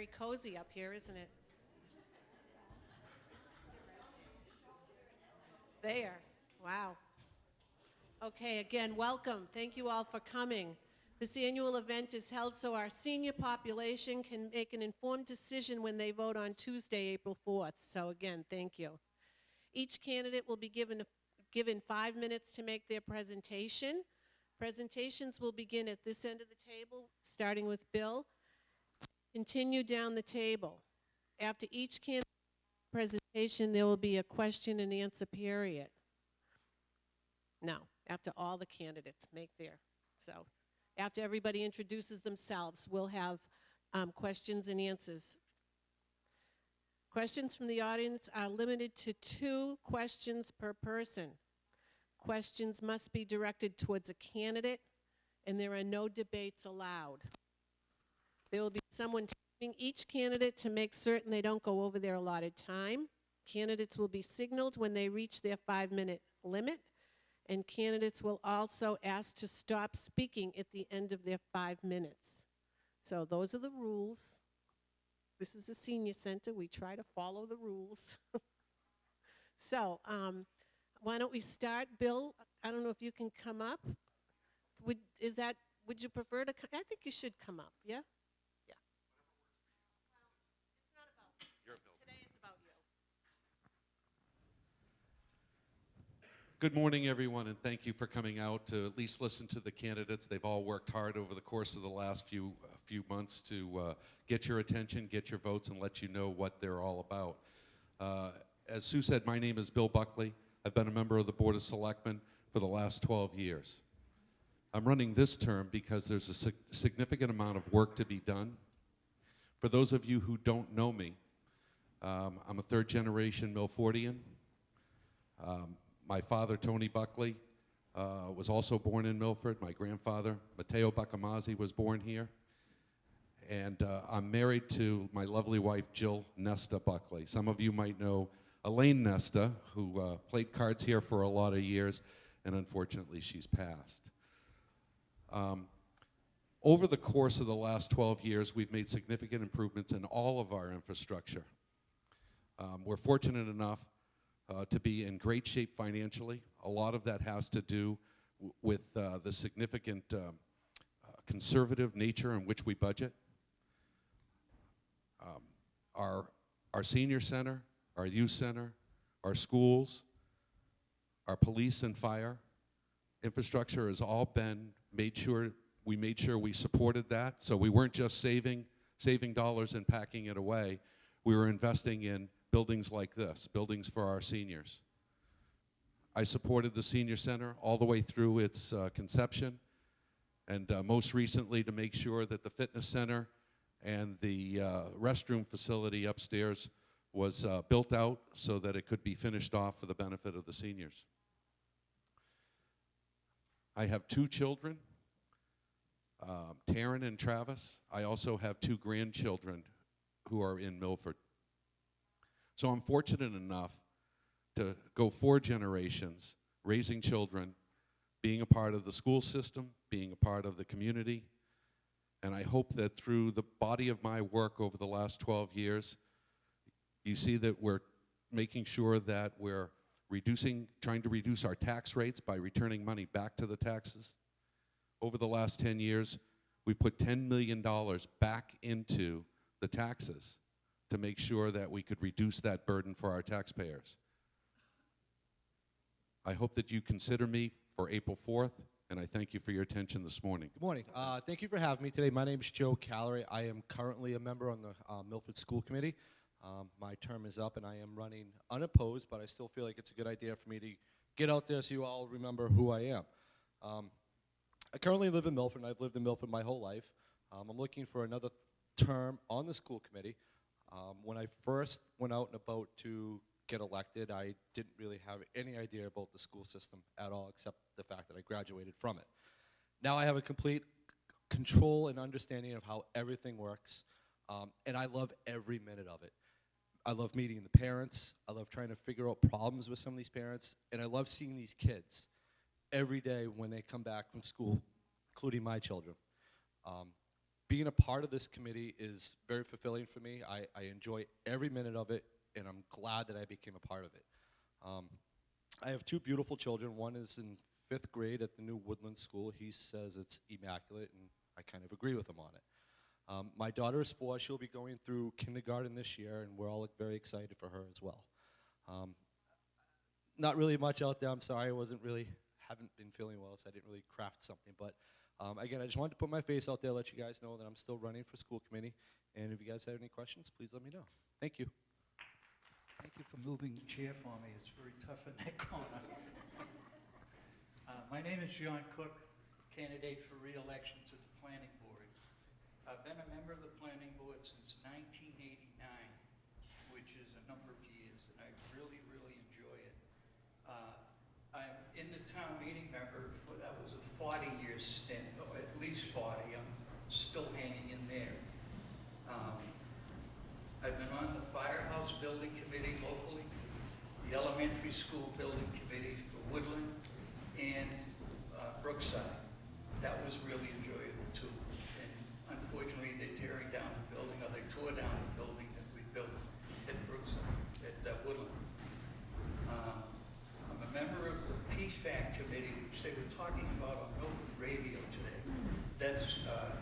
very cozy up here, isn't it? There. Wow. Okay, again, welcome. Thank you all for coming. This annual event is held so our senior population can make an informed decision when they vote on Tuesday, April 4th. So again, thank you. Each candidate will be given 5 minutes to make their presentation. Presentations will begin at this end of the table, starting with Bill. Continue down the table. After each candidate presentation, there will be a question and answer period. No, after all the candidates make their, so after everybody introduces themselves, we'll have questions and answers. Questions from the audience are limited to 2 questions per person. Questions must be directed towards a candidate, and there are no debates allowed. There will be someone timing each candidate to make certain they don't go over their allotted time. Candidates will be signaled when they reach their 5-minute limit, and candidates will also ask to stop speaking at the end of their 5 minutes. So those are the rules. This is a senior center. We try to follow the rules. So why don't we start? Bill, I don't know if you can come up. Would you prefer to come? I think you should come up, yeah? Yeah. Well, it's not about me. Today it's about you. Good morning, everyone, and thank you for coming out to at least listen to the candidates. They've all worked hard over the course of the last few months to get your attention, get your votes, and let you know what they're all about. As Sue said, my name is Bill Buckley. I've been a member of the Board of Selectmen for the last 12 years. I'm running this term because there's a significant amount of work to be done. For those of you who don't know me, I'm a third-generation Milfordian. My father, Tony Buckley, was also born in Milford. My grandfather, Matteo Buccamazzi, was born here. And I'm married to my lovely wife, Jill Nesta Buckley. Some of you might know Elaine Nesta, who played cards here for a lot of years, and unfortunately she's passed. Over the course of the last 12 years, we've made significant improvements in all of our infrastructure. We're fortunate enough to be in great shape financially. A lot of that has to do with the significant conservative nature in which we budget. Our senior center, our youth center, our schools, our police and fire infrastructure has all been made sure we supported that. So we weren't just saving dollars and packing it away. We were investing in buildings like this, buildings for our seniors. I supported the senior center all the way through its conception, and most recently to make sure that the fitness center and the restroom facility upstairs was built out so that it could be finished off for the benefit of the seniors. I have 2 children, Taryn and Travis. I also have 2 grandchildren who are in Milford. So I'm fortunate enough to go 4 generations raising children, being a part of the school system, being a part of the community, and I hope that through the body of my work over the last 12 years, you see that we're making sure that we're trying to reduce our tax rates by returning money back to the taxes. Over the last 10 years, we put $10 million back into the taxes to make sure that we could reduce that burden for our taxpayers. I hope that you consider me for April 4th, and I thank you for your attention this morning. Good morning. Thank you for having me today. My name is Joe Callery. I am currently a member on the Milford School Committee. My term is up, and I am running unopposed, but I still feel like it's a good idea for me to get out there so you all remember who I am. I currently live in Milford, and I've lived in Milford my whole life. I'm looking for another term on the school committee. When I first went out and about to get elected, I didn't really have any idea about the school system at all, except the fact that I graduated from it. Now I have a complete control and understanding of how everything works, and I love every minute of it. I love meeting the parents. I love trying to figure out problems with some of these parents, and I love seeing these kids every day when they come back from school, including my children. being a part of this committee is very fulfilling for me. I enjoy every minute of it, and I'm glad that I became a part of it. I have two beautiful children. One is in 5th grade at the new Woodland School. He says it's immaculate, and I kind of agree with him on it. My daughter is 4. She'll be going through kindergarten this year, and we're all very excited for her as well. Not really much out there. I'm sorry, haven't been feeling well, so I didn't really craft something. But again, I just wanted to put my face out there, let you guys know that I'm still running for school committee. And if you guys have any questions, please let me know. Thank you. Thank you for moving the chair for me. It's very tough in that corner. My name is John Cook, candidate for re-election to the Planning Board. I've been a member of the Planning Board since 1989, which is a number of years, and I really, really enjoy it. I'm in the town meeting member for, that was a 40-year stint, or at least 40. I'm still hanging in there. I've been on the Firehouse Building Committee locally, the Elementary School Building Committee for Woodland, and Brookside. That was really enjoyable too. And unfortunately, they're tearing down the building, or they tore down the building that we built at Brookside, at Woodland. I'm a member of the PFAC committee, which they were talking about on Milford Radio today. That's the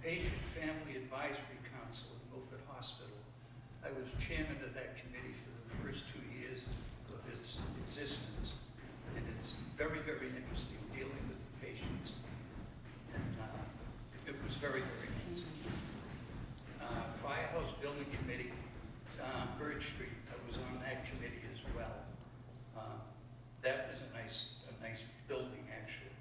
Patient Family Advisory Council at Milford Hospital. I was chairman of that committee for the first 2 years of its existence. And it's very, very interesting dealing with the patients. And it was very, very nice. Firehouse Building Committee, Birch Street, I was on that committee as well. That is a nice building, actually.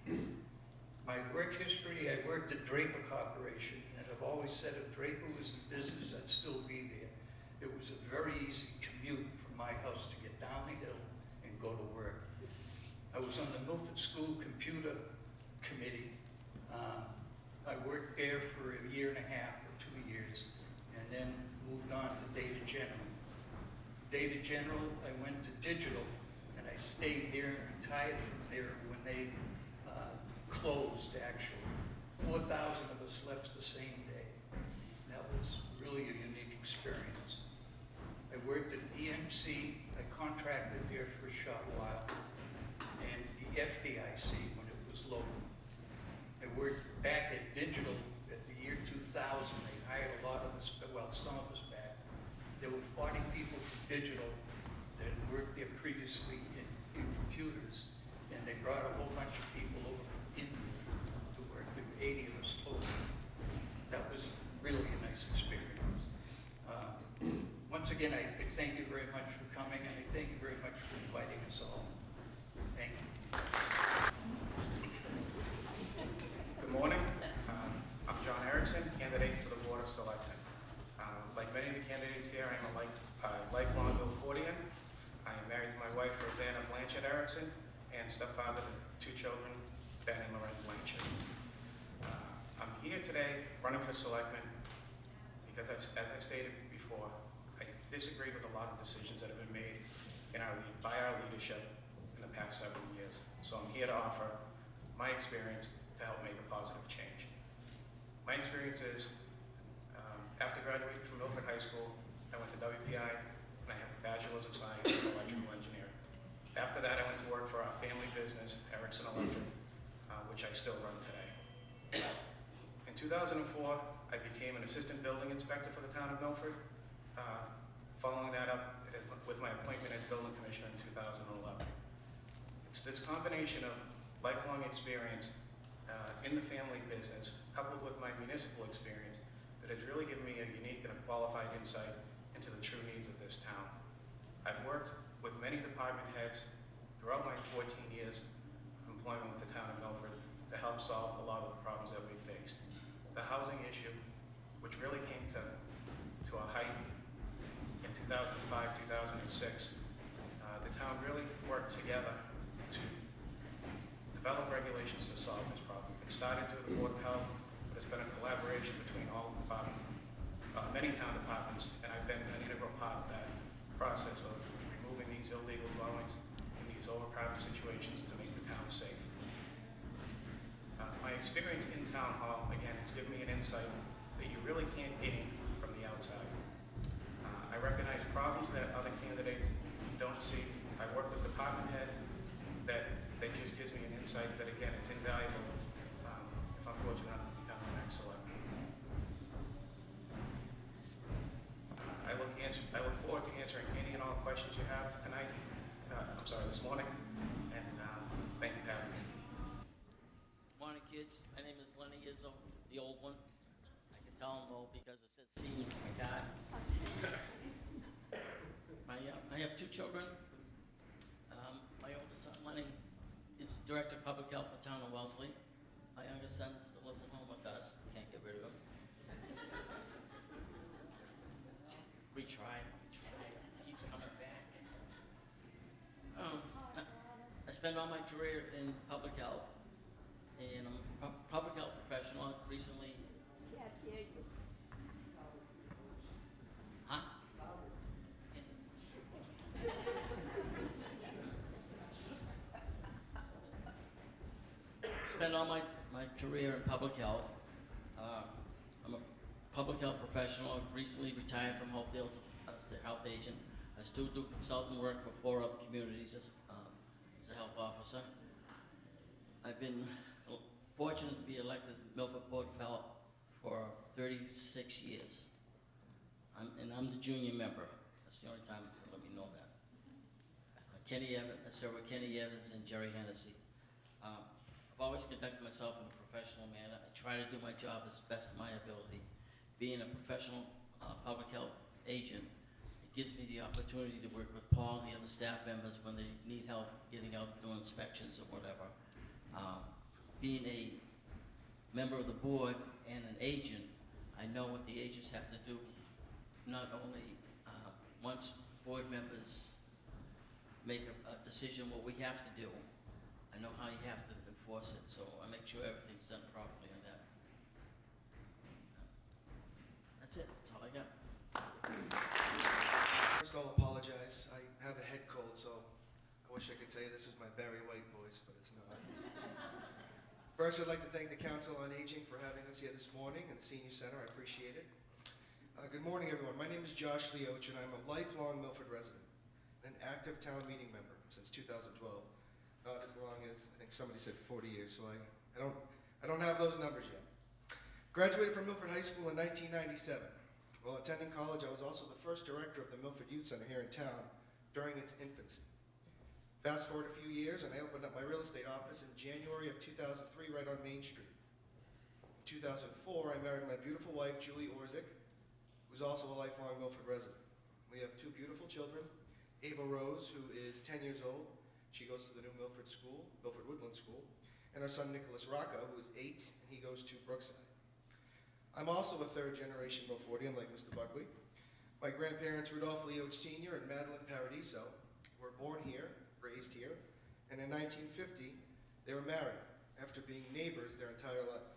My work history, I worked at Draper Corporation, and I've always said if Draper was in business, I'd still be there. It was a very easy commute from my house to get down the hill and go to work. I was on the Milford School Computer Committee. I worked there for a year and a half or 2 years, and then moved on to Data General. Data General, I went to digital, and I stayed there and retired from there when they closed, actually. 4,000 of us left the same day. That was really a unique experience. I worked at EMC. I contracted there for a short while, and the FDIC when it was local. I worked back at Digital at the year 2000. They hired a lot of us, well, some of us back. There were 40 people from Digital that had worked there previously in computers, and they brought a whole bunch of people over from India to work. There were 80 of us total. That was really a nice experience. Once again, I thank you very much for coming, and I thank you very much for inviting us all. Thank you. Good morning. I'm John Erickson, candidate for the Board of Selectmen. Like many of the candidates here, I'm a lifelong Milfordian. I am married to my wife, Rosanna Blanchard Erickson, and stepfather to 2 children, Ben and Lorraine Blanchard. I'm here today running for selectman because, as I stated before, I disagree with a lot of decisions that have been made by our leadership in the past several years. So I'm here to offer my experience to help make a positive change. My experience is, after graduating from Milford High School, I went to WPI, and I have a bachelor's of science in electrical engineering. After that, I went to work for our family business, Erickson Electric, which I still run today. In 2004, I became an assistant building inspector for the town of Milford. Following that up with my appointment as building commissioner in 2011. It's this combination of lifelong experience in the family business, coupled with my municipal experience, that has really given me a unique and a qualified insight into the true needs of this town. I've worked with many department heads throughout my 14 years of employment with the town of Milford to help solve a lot of the problems that we faced. The housing issue, which really came to a height in 2005, 2006, the town really worked together to develop regulations to solve this problem. It started through the Board of Health, but it's been a collaboration between all many town departments, and I've been an integral part of that process of removing these illegal dwellings and these overcrowded situations to make the town safe. My experience in Town Hall, again, again, it's given me an insight that you really can't gain from the outside. I recognize problems that other candidates don't see. I work with department heads that just gives me an insight that, again, it's invaluable if I'm fortunate enough to become the next selectman. I look forward to answering any and all questions you have tonight. This morning. And thank you for having me. Morning, kids. My name is Lenny Izzo, the old one. I can tell them old because it says senior on my card. I have two children. My oldest son, Lenny, is Director of Public Health for the town of Wellesley. My youngest son still lives at home with us. Can't get rid of him. We tried. Keeps coming back. I spent all my career in public health, and I'm a public health professional. Recently, huh? Spent all my career in public health. I'm a public health professional. I've recently retired from Hopedale's as the health agent. I still do consultant work for 4 other communities as a health officer. I've been fortunate to be elected to the Milford Board of Health for 36 years. I'm the junior member. That's the only time they let me know that. Kenny Evans, I serve with Kenny Evans and Jerry Hennessy. I've always conducted myself in a professional manner. I try to do my job as best of my ability. Being a professional public health agent, it gives me the opportunity to work with Paul and the other staff members when they need help getting out, doing inspections or whatever. Being a member of the board and an agent, I know what the agents have to do, not only once board members make a decision what we have to do, I know how you have to enforce it, so I make sure everything's done properly on that. That's it, that's all I got. First, I'll apologize. I have a head cold, so I wish I could tell you this was my Barry White voice, but it's not. First, I'd like to thank the Council on Aging for having us here this morning and the Senior Center. I appreciate it. Good morning, everyone. My name is Josh Leoch, and I'm a lifelong Milford resident and an active town meeting member since 2012. Not as long as, I think somebody said 40 years, so I don't have those numbers yet. Graduated from Milford High School in 1997. While attending college, I was also the first director of the Milford Youth Center here in town during its infancy. Fast forward a few years, and I opened up my real estate office in January of 2003 right on Main Street. In 2004, I married my beautiful wife, Julie Orzik, who's also a lifelong Milford resident. We have 2 beautiful children, Ava Rose, who is 10 years old. She goes to the new Milford School, Milford Woodland School, and our son, Nicholas Rocca, who is 8, and he goes to Brookside. I'm also a 3rd-generation Milfordian, like Mr. Buckley. My grandparents, Rudolph Leoch Sr. and Madeline Paradiso, were born here, raised here, and in 1950, they were married after being neighbors their entire life.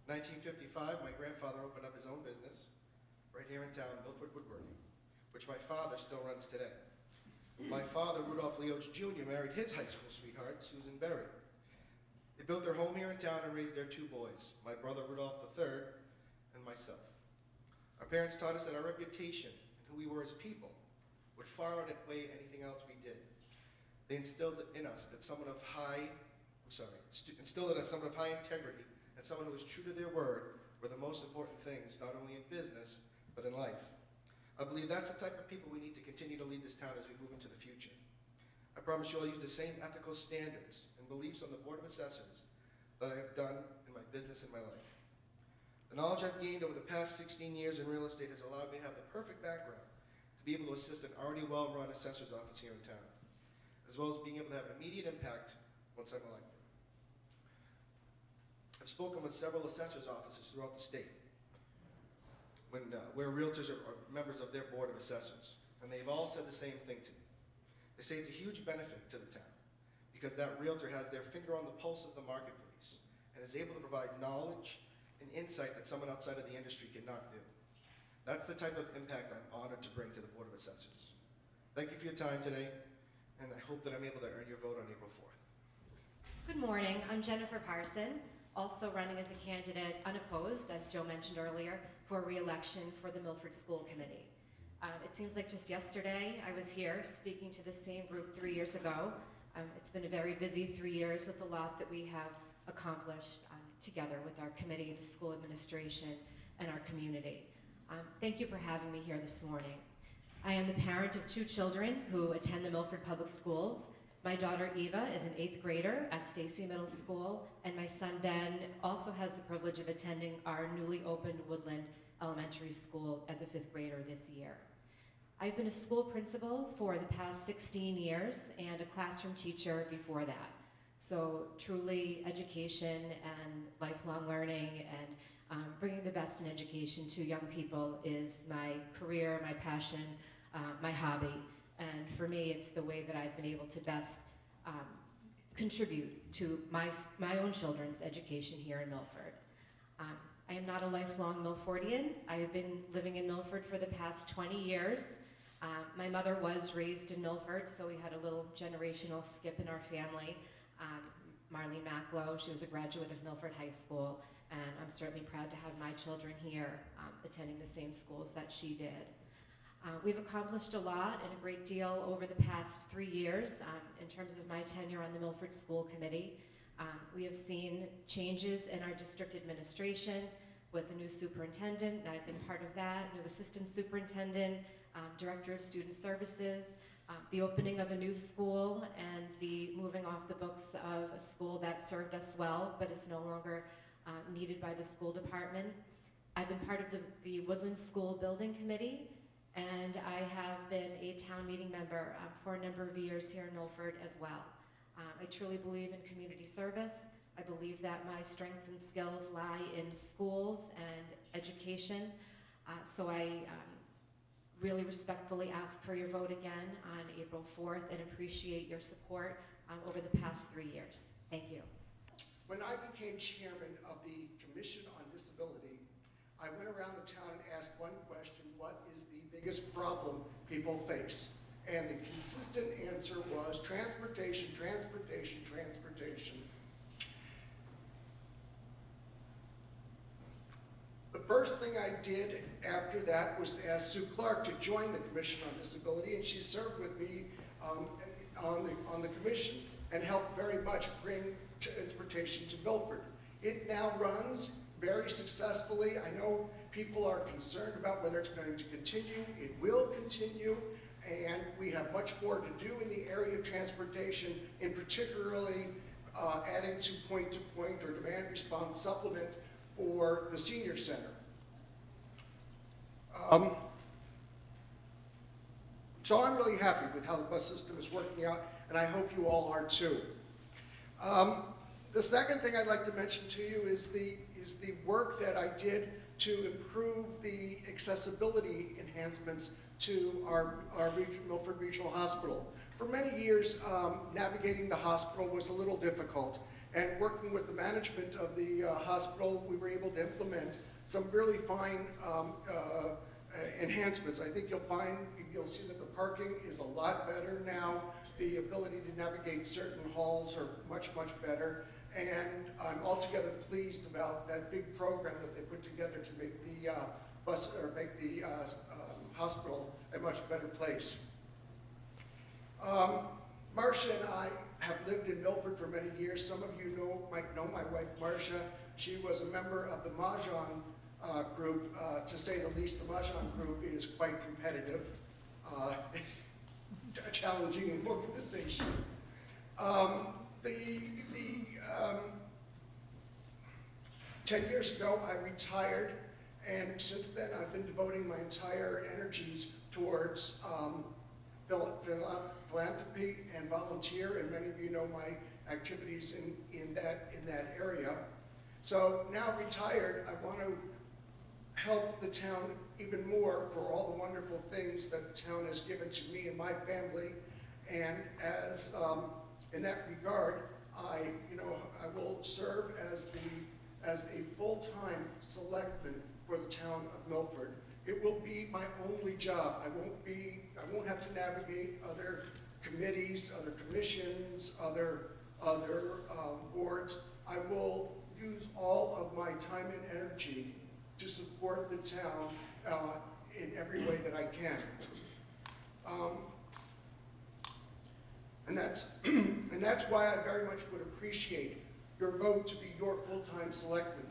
1955, my grandfather opened up his own business right here in town, Milford Woodworking, which my father still runs today. My father, Rudolph Leoch Jr., married his high school sweetheart, Susan Berry. They built their home here in town and raised their 2 boys, my brother Rudolph III and myself. Our parents taught us that our reputation and who we were as people would far outweigh anything else we did. They instilled in us that someone of high integrity and someone who was true to their word were the most important things, not only in business, but in life. I believe that's the type of people we need to continue to lead this town as we move into the future. I promise you I'll use the same ethical standards and beliefs on the Board of Assessors that I have done in my business and my life. The knowledge I've gained over the past 16 years in real estate has allowed me to have the perfect background to be able to assist an already well-run assessor's office here in town, as well as being able to have an immediate impact once I'm elected. I've spoken with several assessor's offices throughout the state where realtors are members of their board of assessors, and they've all said the same thing to me. They say it's a huge benefit to the town because that realtor has their finger on the pulse of the marketplace and is able to provide knowledge and insight that someone outside of the industry cannot do. That's the type of impact I'm honored to bring to the Board of Assessors. Thank you for your time today, and I hope that I'm able to earn your vote on April 4th. Good morning, I'm Jennifer Parson, also running as a candidate unopposed, as Joe mentioned earlier, for re-election for the Milford School Committee. It seems like just yesterday I was here speaking to the same group 3 years ago. It's been a very busy 3 years with a lot that we have accomplished together with our committee, the school administration, and our community. Thank you for having me here this morning. I am the parent of 2 children who attend the Milford Public Schools. My daughter Eva is an 8th grader at Stacy Middle School, and my son Ben also has the privilege of attending our newly opened Woodland Elementary School as a 5th grader this year. I've been a school principal for the past 16 years and a classroom teacher before that. So truly education and lifelong learning and bringing the best in education to young people is my career, my passion, my hobby. And for me, it's the way that I've been able to best contribute to my own children's education here in Milford. I am not a lifelong Milfordian. I have been living in Milford for the past 20 years. My mother was raised in Milford, so we had a little generational skip in our family. Marlene Macklow, she was a graduate of Milford High School, and I'm certainly proud to have my children here attending the same schools that she did. We've accomplished a lot and a great deal over the past 3 years in terms of my tenure on the Milford School Committee. We have seen changes in our district administration with the new superintendent, and I've been part of that, new assistant superintendent, director of student services, the opening of a new school, and the moving off the books of a school that served us well but is no longer needed by the school department. I've been part of the Woodland School Building Committee, and I have been a town meeting member for a number of years here in Milford as well. I truly believe in community service. I believe that my strengths and skills lie in schools and education. So I really respectfully ask for your vote again on April 4th and appreciate your support over the past 3 years. Thank you. When I became chairman of the Commission on Disability, I went around the town and asked one question: what is the biggest problem people face? And the consistent answer was transportation, transportation, transportation. The first thing I did after that was to ask Sue Clark to join the Commission on Disability, and she served with me on the commission and helped very much bring transportation to Milford. It now runs very successfully. I know people are concerned about whether it's going to continue. It will continue, and we have much more to do in the area of transportation, in particularly adding to point-to-point or demand response supplement for the senior center. So I'm really happy with how the bus system is working out, and I hope you all are too. The second thing I'd like to mention to you is the work that I did to improve the accessibility enhancements to our Milford Regional Hospital. For many years, navigating the hospital was a little difficult, and working with the management of the hospital, we were able to implement some really fine enhancements. I think you'll see that the parking is a lot better now. The ability to navigate certain halls are much, much better. And I'm altogether pleased about that big program that they put together to make the hospital a much better place. Marcia and I have lived in Milford for many years. Some of you might know my wife, Marcia. She was a member of the Mahjong group. To say the least, the Mahjong group is quite competitive. It's a challenging organization. 10 years ago, I retired, and since then I've been devoting my entire energies towards philanthropy and volunteer, and many of you know my activities in that area. So now retired, I want to help the town even more for all the wonderful things that the town has given to me and my family, and as in that regard, I will serve as a full-time selectman for the town of Milford. It will be my only job. I won't have to navigate other committees, other commissions, other boards. I will use all of my time and energy to support the town in every way that I can. And that's why I very much would appreciate your vote to be your full-time selectman,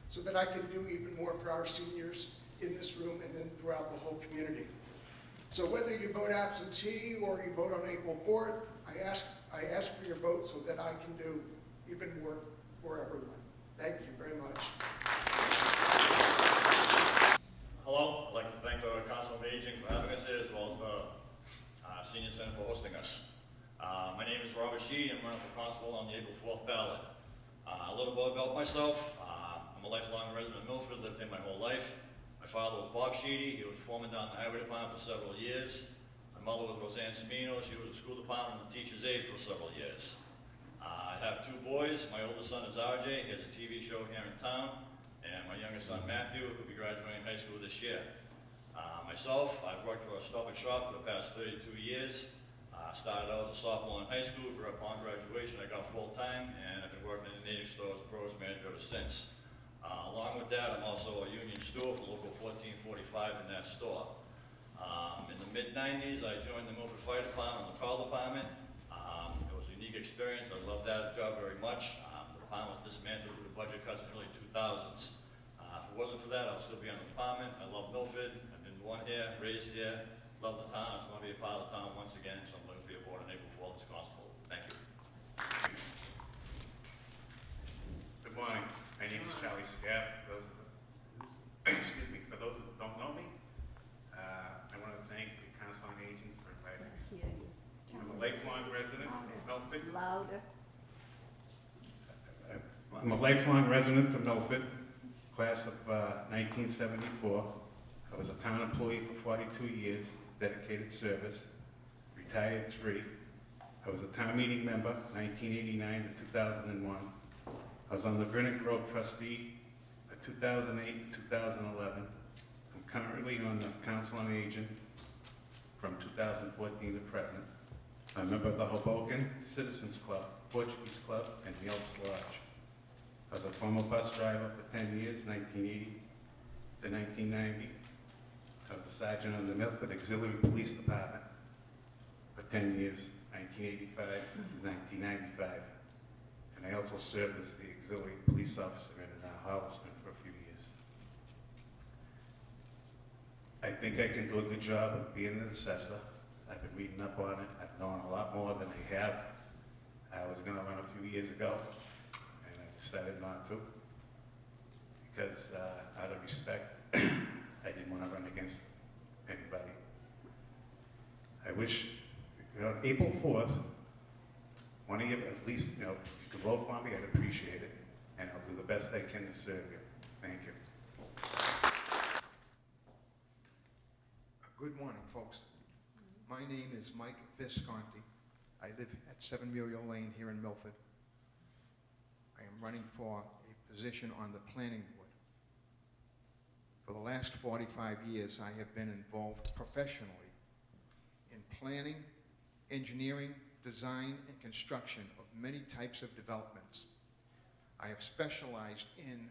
so that I can do even more for our seniors in this room and then throughout the whole community. So whether you vote absentee or you vote on April 4th, I ask for your vote so that I can do even more for everyone. Thank you very much. Hello, I'd like to thank the Council of Aging for having us here, as well as the Senior Center for hosting us. My name is Robert Sheedy. I'm running for constable on the April 4th ballot. A little bit about myself. I'm a lifelong resident of Milford, lived here my whole life. My father was Bob Sheedy. He was foreman down in the highway department for several years. My mother was Roseanne Semino. She was a school department and teacher's aide for several years. I have two boys. My oldest son is RJ. He has a TV show here in town. And my youngest son, Matthew, who will be graduating high school this year. Myself, I've worked for a Stop and Shop for the past 32 years. Started out as a sophomore in high school, grew up on graduation, I got full-time, and I've been working in the native store as a produce manager ever since. Along with that, I'm also a union steward for Local 1445 in that store. In the mid-90s, I joined the Milford Fire Department, the call department. It was a unique experience. I loved that job very much. The department was dismantled due to budget cuts in the early 2000s. If it wasn't for that, I'll still be on the department. I love Milford. I've been born here, raised here, love the town. I just want to be a part of the town once again, so I'm looking for your board on April 4th as constable. Thank you. Good morning. My name is Charlie Scaff. For those excuse me, for those who don't know me, I want to thank the Council on Aging for inviting me. I'm a lifelong resident of Milford. Louder. I'm a lifelong resident from Milford, class of 1974. I was a town employee for 42 years, dedicated service, retired 3. I was a town meeting member, 1989 to 2001. I was on the Vernon Grove trustee for 2008 to 2011. I'm currently on the Council on Aging from 2014 to present. I'm a member of the Hoboken Citizens Club, Portuguese Club, and the Elks Lodge. I was a former bus driver for 10 years, 1980 to 1990. I was a sergeant on the Milford Auxiliary Police Department for 10 years, 1985 to 1995. And I also served as the auxiliary police officer in Holliston for a few years. I think I can do a good job of being an assessor. I've been reading up on it. I've known a lot more than I have. I was going to run a few years ago, and I decided not to because out of respect, I didn't want to run against anybody. I wish, April 4th, one of you, at least, if you could vote for me, I'd appreciate it. And I'll do the best I can to serve you. Thank you. Good morning, folks. My name is Mike Visconti. I live at 7 Muriel Lane here in Milford. I am running for a position on the planning board. For the last 45 years, I have been involved professionally in planning, engineering, design, and construction of many types of developments. I have specialized in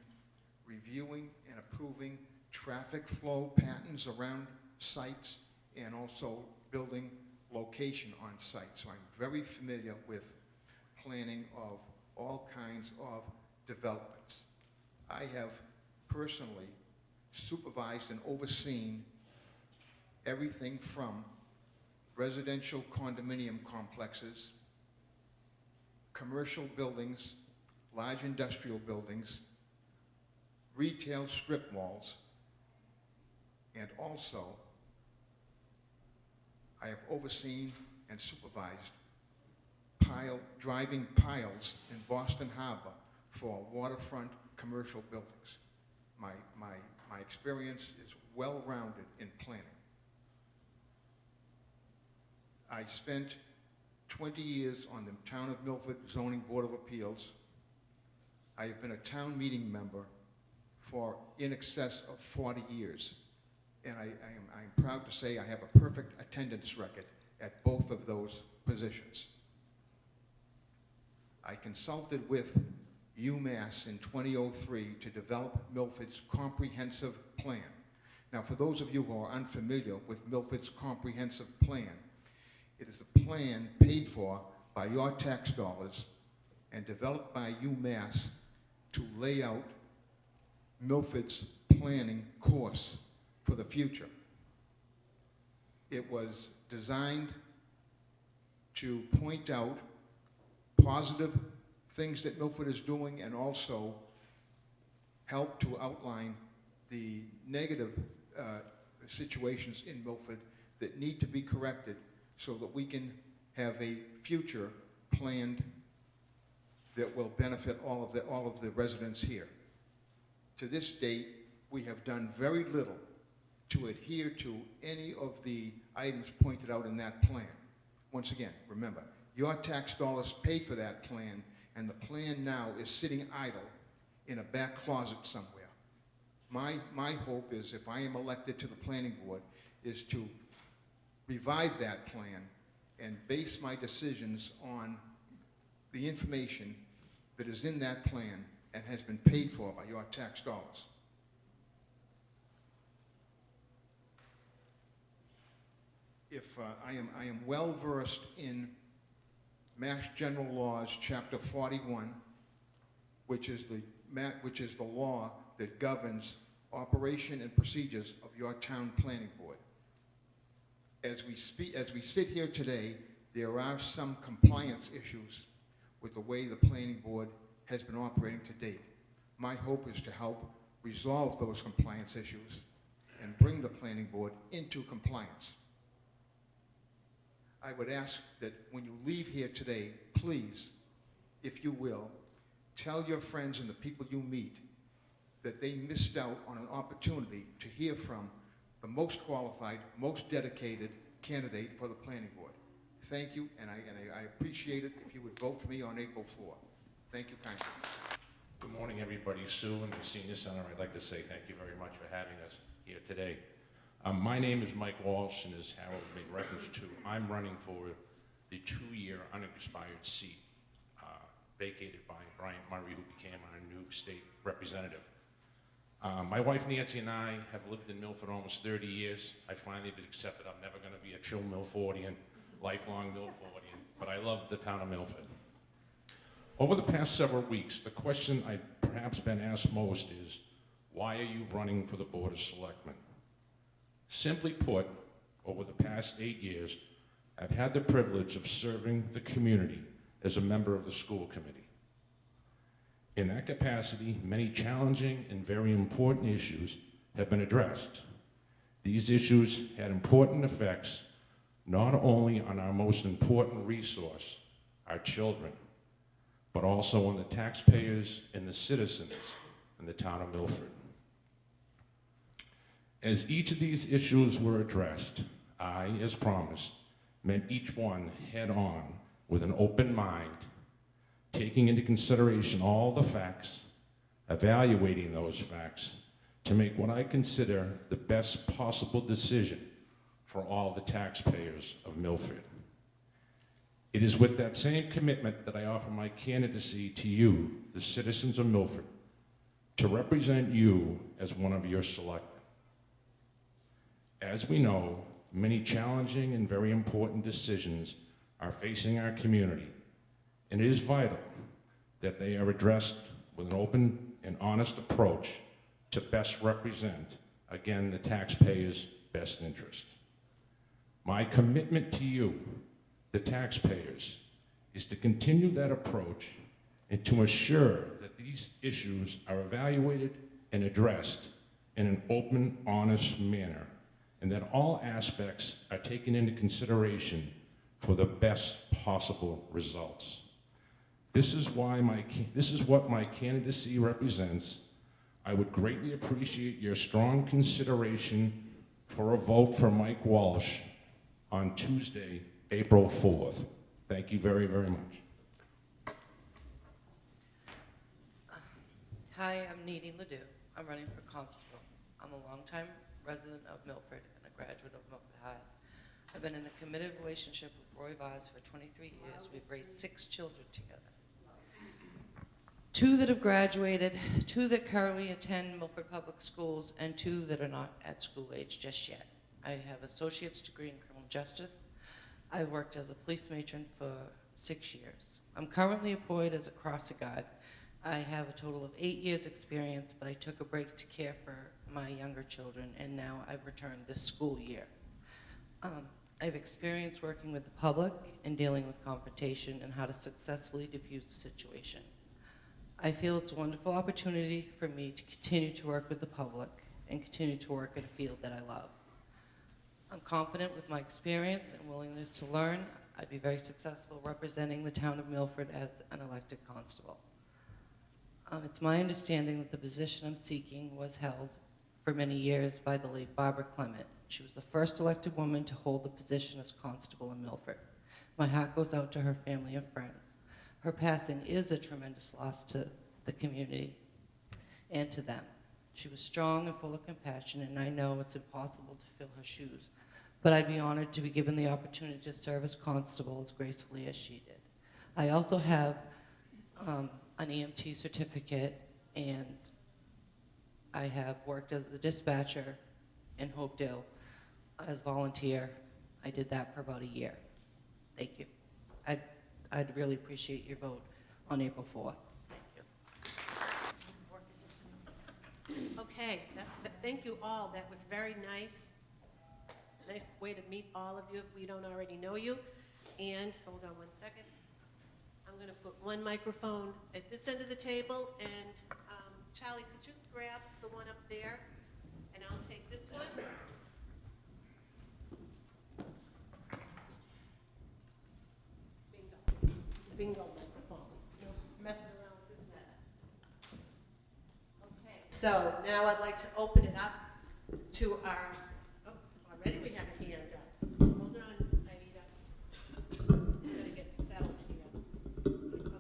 reviewing and approving traffic flow patterns around sites and also building location on site. So I'm very familiar with planning of all kinds of developments. I have personally supervised and overseen everything from residential condominium complexes, commercial buildings, large industrial buildings, retail strip malls, and also I have overseen and supervised driving piles in Boston Harbor for waterfront commercial buildings. My experience is well-rounded in planning. I spent 20 years on the Town of Milford Zoning Board of Appeals. I have been a town meeting member for in excess of 40 years. And I'm proud to say I have a perfect attendance record at both of those positions. I consulted with UMass in 2003 to develop Milford's comprehensive plan. Now, for those of you who are unfamiliar with Milford's comprehensive plan, it is a plan paid for by your tax dollars and developed by UMass to lay out Milford's planning course for the future. It was designed to point out positive things that Milford is doing and also help to outline the negative situations in Milford that need to be corrected so that we can have a future planned that will benefit all of the residents here. To this date, we have done very little to adhere to any of the items pointed out in that plan. Once again, remember, your tax dollars paid for that plan, and the plan now is sitting idle in a back closet somewhere. My hope is, if I am elected to the planning board, is to revive that plan and base my decisions on the information that is in that plan and has been paid for by your tax dollars. If I am well versed in Mass General Laws, Chapter 41, which is the law that governs operation and procedures of your town planning board. As we sit here today, there are some compliance issues with the way the planning board has been operating to date. My hope is to help resolve those compliance issues and bring the planning board into compliance. I would ask that when you leave here today, please, if you will, tell your friends and the people you meet that they missed out on an opportunity to hear from the most qualified, most dedicated candidate for the planning board. Thank you, and I appreciate it if you would vote for me on April 4th. Thank you kindly. Good morning, everybody. Sue and the Senior Center, I'd like to say thank you very much for having us here today. My name is Mike Walsh, and as Harold made reference to, I'm running for the 2-year unexpired seat vacated by Bryant Murray, who became our new state representative. My wife Nancy and I have lived in Milford almost 30 years. I finally have accepted I'm never going to be a true Milfordian, lifelong Milfordian, but I love the town of Milford. Over the past several weeks, the question I've perhaps been asked most is, why are you running for the Board of Selectmen? Simply put, over the past 8 years, I've had the privilege of serving the community as a member of the school committee. In that capacity, many challenging and very important issues have been addressed. These issues had important effects not only on our most important resource, our children, but also on the taxpayers and the citizens in the town of Milford. As each of these issues were addressed, I, as promised, met each one head on with an open mind, taking into consideration all the facts, evaluating those facts to make what I consider the best possible decision for all the taxpayers of Milford. It is with that same commitment that I offer my candidacy to you, the citizens of Milford, to represent you as one of your selectmen. As we know, many challenging and very important decisions are facing our community, and it is vital that they are addressed with an open and honest approach to best represent, again, the taxpayers' best interest. My commitment to you, the taxpayers, is to continue that approach and to assure that these issues are evaluated and addressed in an open, honest manner, and that all aspects are taken into consideration for the best possible results. This is what my candidacy represents. I would greatly appreciate your strong consideration for a vote for Mike Walsh on Tuesday, April 4th. Thank you very, very much. Hi, I'm Nadine Ledoux. I'm running for constable. I'm a longtime resident of Milford and a graduate of Milford High. I've been in a committed relationship with Roy Vaz for 23 years. We've raised 6 children together. 2 that have graduated, 2 that currently attend Milford Public Schools, and 2 that are not at school age just yet. I have associate's degree in criminal justice. I worked as a police matron for 6 years. I'm currently employed as a crossing guard. I have a total of 8 years experience, but I took a break to care for my younger children, and now I've returned this school year. I have experience working with the public and dealing with confrontation and how to successfully diffuse the situation. I feel it's a wonderful opportunity for me to continue to work with the public and continue to work in a field that I love. I'm confident with my experience and willingness to learn, I'd be very successful representing the town of Milford as an elected constable. It's my understanding that the position I'm seeking was held for many years by the late Barbara Clement. She was the first elected woman to hold the position as constable in Milford. My heart goes out to her family and friends. Her passing is a tremendous loss to the community and to them. She was strong and full of compassion, and I know it's impossible to fill her shoes, but I'd be honored to be given the opportunity to serve as constable as gracefully as she did. I also have an EMT certificate, and I have worked as the dispatcher in Hopedale as volunteer. I did that for about a year. Thank you. I'd really appreciate your vote on April 4th. Thank you. Okay, thank you all. That was very nice. Nice way to meet all of you if we don't already know you. And, hold on one second. I'm going to put one microphone at this end of the table, and Charlie, could you grab the one up there, and I'll take this one. Bingo microphone. You're messing around with this one. Okay, so now I'd like to open it up to our, oh, already we have a hand up. Hold on, Aida. I'm gonna get settled here.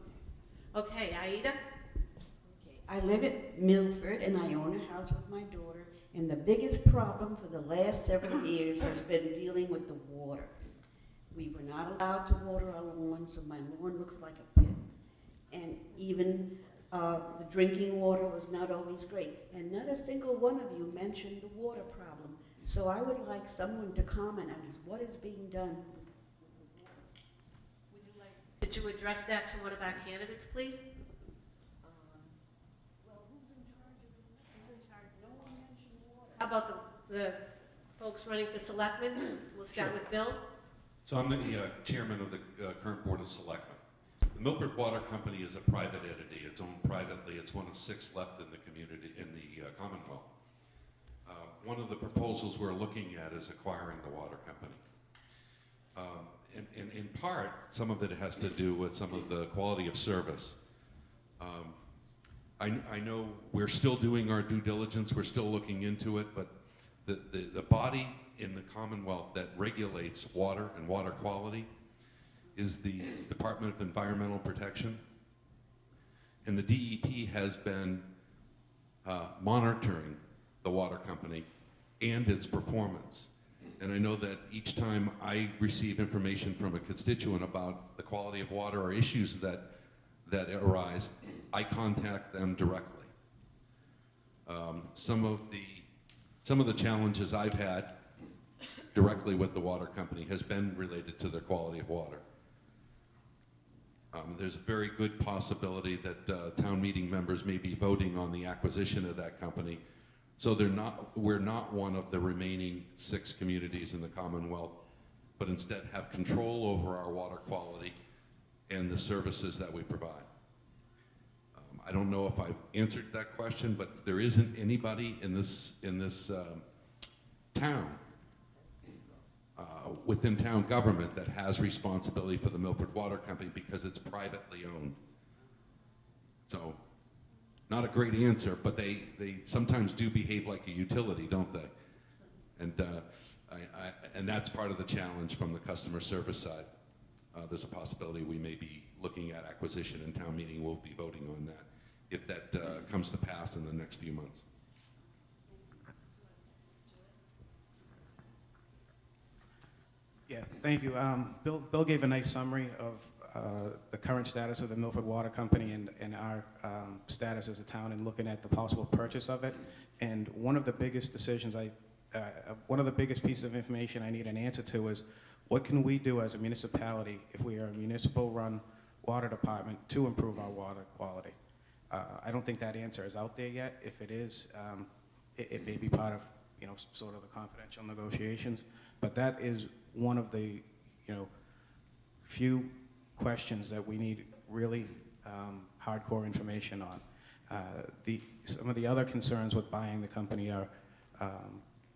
Okay, Aida? Okay, I live at Milford and I own a house with my daughter, and the biggest problem for the last several years has been dealing with the water. We were not allowed to water our lawn, so my lawn looks like a pit. And even the drinking water was not always great. And not a single one of you mentioned the water problem. So I would like someone to comment on what is being done. Would you like, could you address that to one of our candidates, please? Well, who's in charge? No one mentioned water. How about the folks running for selectmen? We'll start with Bill. So I'm the chairman of the current Board of Selectmen. The Milford Water Company is a private entity. It's owned privately. It's one of 6 left in the community, in the Commonwealth. One of the proposals we're looking at is acquiring the water company. And in part, some of it has to do with some of the quality of service. I know we're still doing our due diligence. We're still looking into it, but the body in the Commonwealth that regulates water and water quality is the Department of Environmental Protection. And the DEP has been monitoring the water company and its performance. And I know that each time I receive information from a constituent about the quality of water or issues that arise, I contact them directly. Some of the challenges I've had directly with the water company has been related to their quality of water. There's a very good possibility that town meeting members may be voting on the acquisition of that company. So we're not one of the remaining 6 communities in the Commonwealth, but instead have control over our water quality and the services that we provide. I don't know if I've answered that question, but there isn't anybody in this town, within town government, that has responsibility for the Milford Water Company because it's privately owned. So, not a great answer, but they sometimes do behave like a utility, don't they? And that's part of the challenge from the customer service side. There's a possibility we may be looking at acquisition, and town meeting will be voting on that if that comes to pass in the next few months. Yeah, thank you. Bill gave a nice summary of the current status of the Milford Water Company and our status as a town and looking at the possible purchase of it. And one of the biggest decisions one of the biggest pieces of information I need an answer to is, what can we do as a municipality if we are a municipal-run water department to improve our water quality? I don't think that answer is out there yet. If it is, it may be part of, sort of the confidential negotiations. But that is one of the, few questions that we need really hardcore information on. Some of the other concerns with buying the company are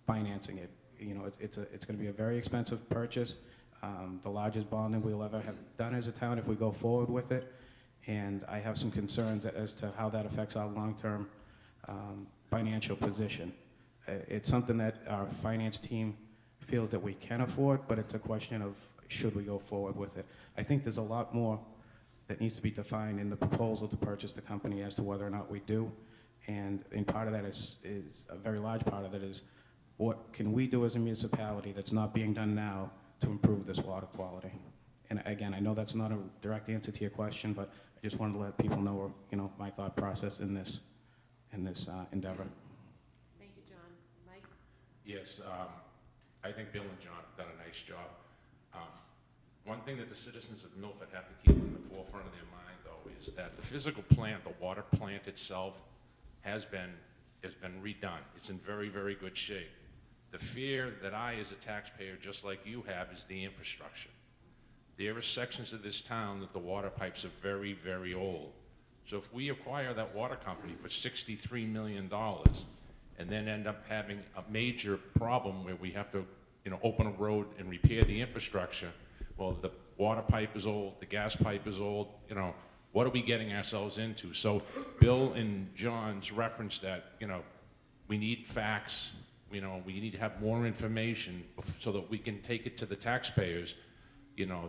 financing it. It's going to be a very expensive purchase, the largest bonding we'll ever have done as a town if we go forward with it. And I have some concerns as to how that affects our long-term financial position. It's something that our finance team feels that we can afford, but it's a question of should we go forward with it. I think there's a lot more that needs to be defined in the proposal to purchase the company as to whether or not we do. And part of that is a very large part of it is, what can we do as a municipality that's not being done now to improve this water quality? And again, I know that's not a direct answer to your question, but I just wanted to let people know, my thought process in this endeavor. Thank you, John. Mike? Yes, I think Bill and John have done a nice job. One thing that the citizens of Milford have to keep in the forefront of their mind, though, is that the physical plant, the water plant itself, has been redone. It's in very, very good shape. The fear that I, as a taxpayer, just like you have, is the infrastructure. There are sections of this town that the water pipes are very, very old. So if we acquire that water company for $63 million and then end up having a major problem where we have to, open a road and repair the infrastructure, well, the water pipe is old, the gas pipe is old, what are we getting ourselves into? So Bill and John's reference that, we need facts, we need to have more information so that we can take it to the taxpayers,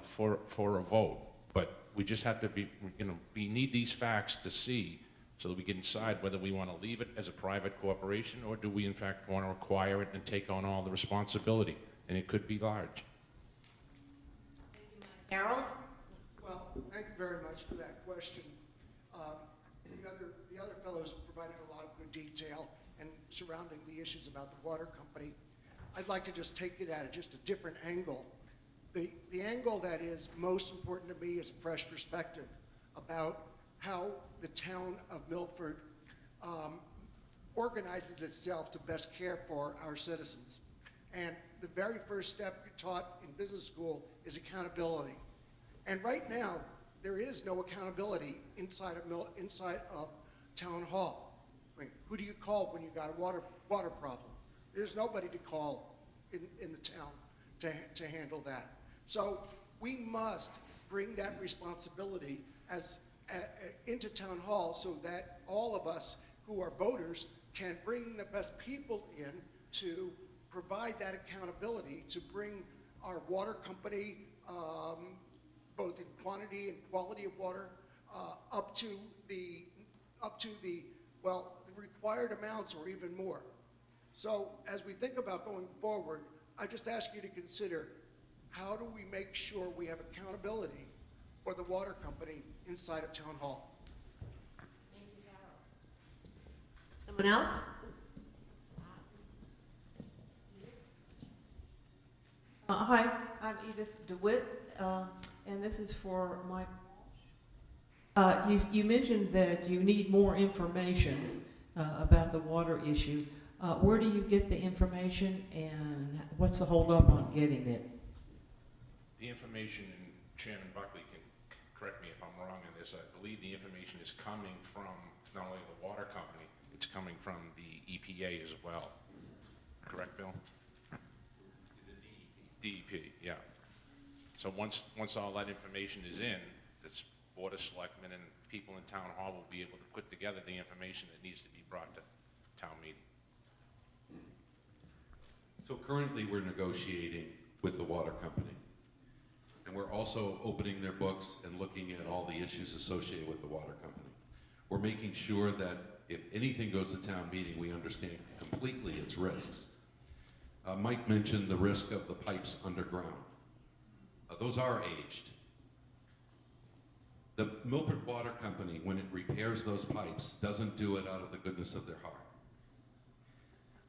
for a vote. But we just have to be, we need these facts to see so that we can decide whether we want to leave it as a private corporation or do we in fact want to acquire it and take on all the responsibility. And it could be large. Harold? Well, thank you very much for that question. The other fellows provided a lot of good detail and surrounding the issues about the water company. I'd like to just take it at just a different angle. The angle that is most important to me is a fresh perspective about how the town of Milford organizes itself to best care for our citizens. And the very first step you're taught in business school is accountability. And right now, there is no accountability inside of town hall. I mean, who do you call when you got a water problem? There's nobody to call in the town to handle that. So we must bring that responsibility into town hall so that all of us who are voters can bring the best people in to provide that accountability to bring our water company, both in quantity and quality of water, up to the required amounts or even more. So as we think about going forward, I just ask you to consider, how do we make sure we have accountability for the water company inside of town hall? Thank you, Harold. Someone else? Hi, I'm Edith DeWitt, and this is for Mike. You mentioned that you need more information about the water issue. Where do you get the information, and what's the holdup on getting it? The information, and Chairman Buckley can correct me if I'm wrong on this, I believe the information is coming from not only the water company, it's coming from the EPA as well. Correct, Bill? DEP, yeah. So once all that information is in, this Board of Selectmen and people in Town Hall will be able to put together the information that needs to be brought to town meeting. So currently we're negotiating with the water company. And we're also opening their books and looking at all the issues associated with the water company. We're making sure that if anything goes to town meeting, we understand completely its risks. Mike mentioned the risk of the pipes underground. Those are aged. The Milford Water Company, when it repairs those pipes, doesn't do it out of the goodness of their heart.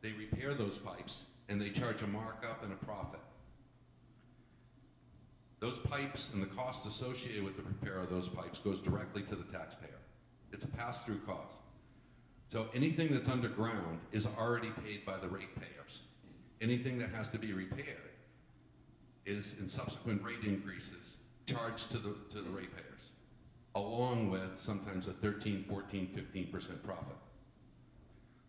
They repair those pipes and they charge a markup and a profit. Those pipes and the cost associated with the repair of those pipes goes directly to the taxpayer. It's a pass-through cost. So anything that's underground is already paid by the ratepayers. Anything that has to be repaired is, in subsequent rate increases, charged to the ratepayers, along with sometimes a 13, 14, 15% profit.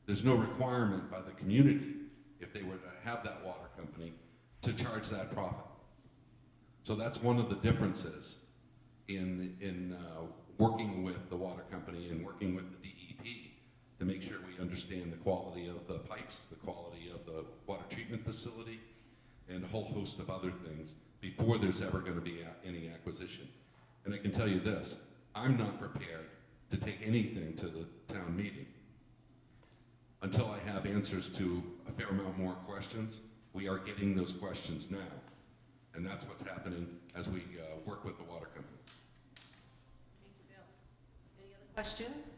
There's no requirement by the community, if they were to have that water company, to charge that profit. So that's one of the differences in working with the water company and working with the DEP to make sure we understand the quality of the pipes, the quality of the water treatment facility, and a whole host of other things before there's ever going to be any acquisition. And I can tell you this, I'm not prepared to take anything to the town meeting until I have answers to a fair amount more questions. We are getting those questions now, and that's what's happening as we work with the water company. Thank you, Bill. Any other questions?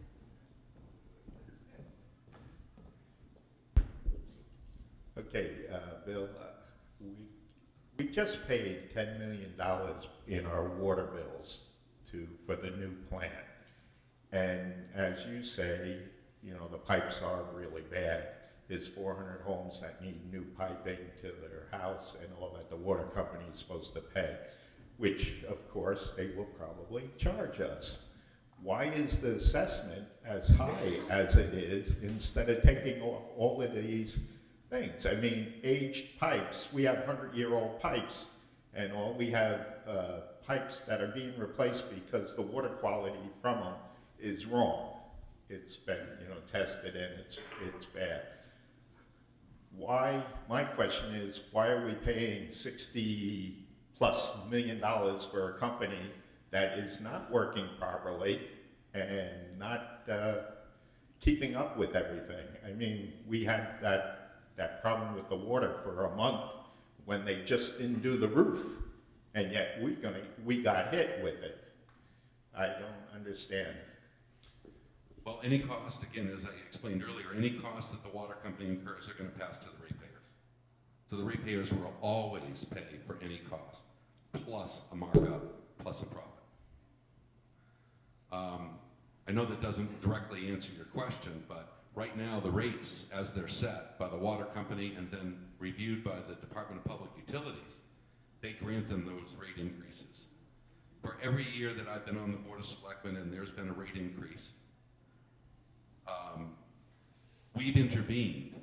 Okay, Bill, we just paid $10 million in our water bills for the new plant. And as you say, you know, the pipes are really bad. There's 400 homes that need new piping to their house and all that the water company is supposed to pay, which of course they will probably charge us. Why is the assessment as high as it is instead of taking off all of these things? I mean, aged pipes, we have 100-year-old pipes, and all we have pipes that are being replaced because the water quality from them is wrong. It's been, you know, tested and it's bad. Why, my question is, why are we paying $60+ million for a company that is not working properly and not keeping up with everything? I mean, we had that problem with the water for a month when they just didn't do the roof, and yet we got hit with it. I don't understand. Well, any cost, again, as I explained earlier, any cost that the water company incurs are going to pass to the ratepayers. So the ratepayers will always pay for any cost, plus a markup, plus a profit. I know that doesn't directly answer your question, but right now the rates, as they're set by the water company and then reviewed by the Department of Public Utilities, they grant them those rate increases. For every year that I've been on the Board of Selectmen and there's been a rate increase, we've intervened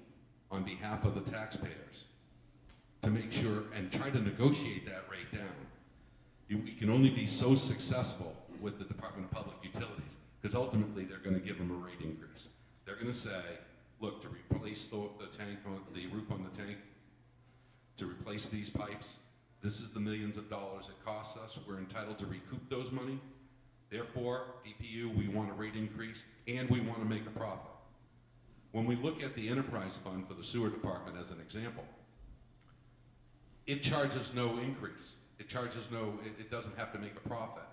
on behalf of the taxpayers to make sure and try to negotiate that rate down. We can only be so successful with the Department of Public Utilities because ultimately they're going to give them a rate increase. They're going to say, look, to replace the tank on the roof on the tank, to replace these pipes, this is the millions of dollars it costs us. We're entitled to recoup those money. Therefore, DPU, we want a rate increase and we want to make a profit. When we look at the enterprise fund for the sewer department as an example, it charges no increase. It doesn't have to make a profit.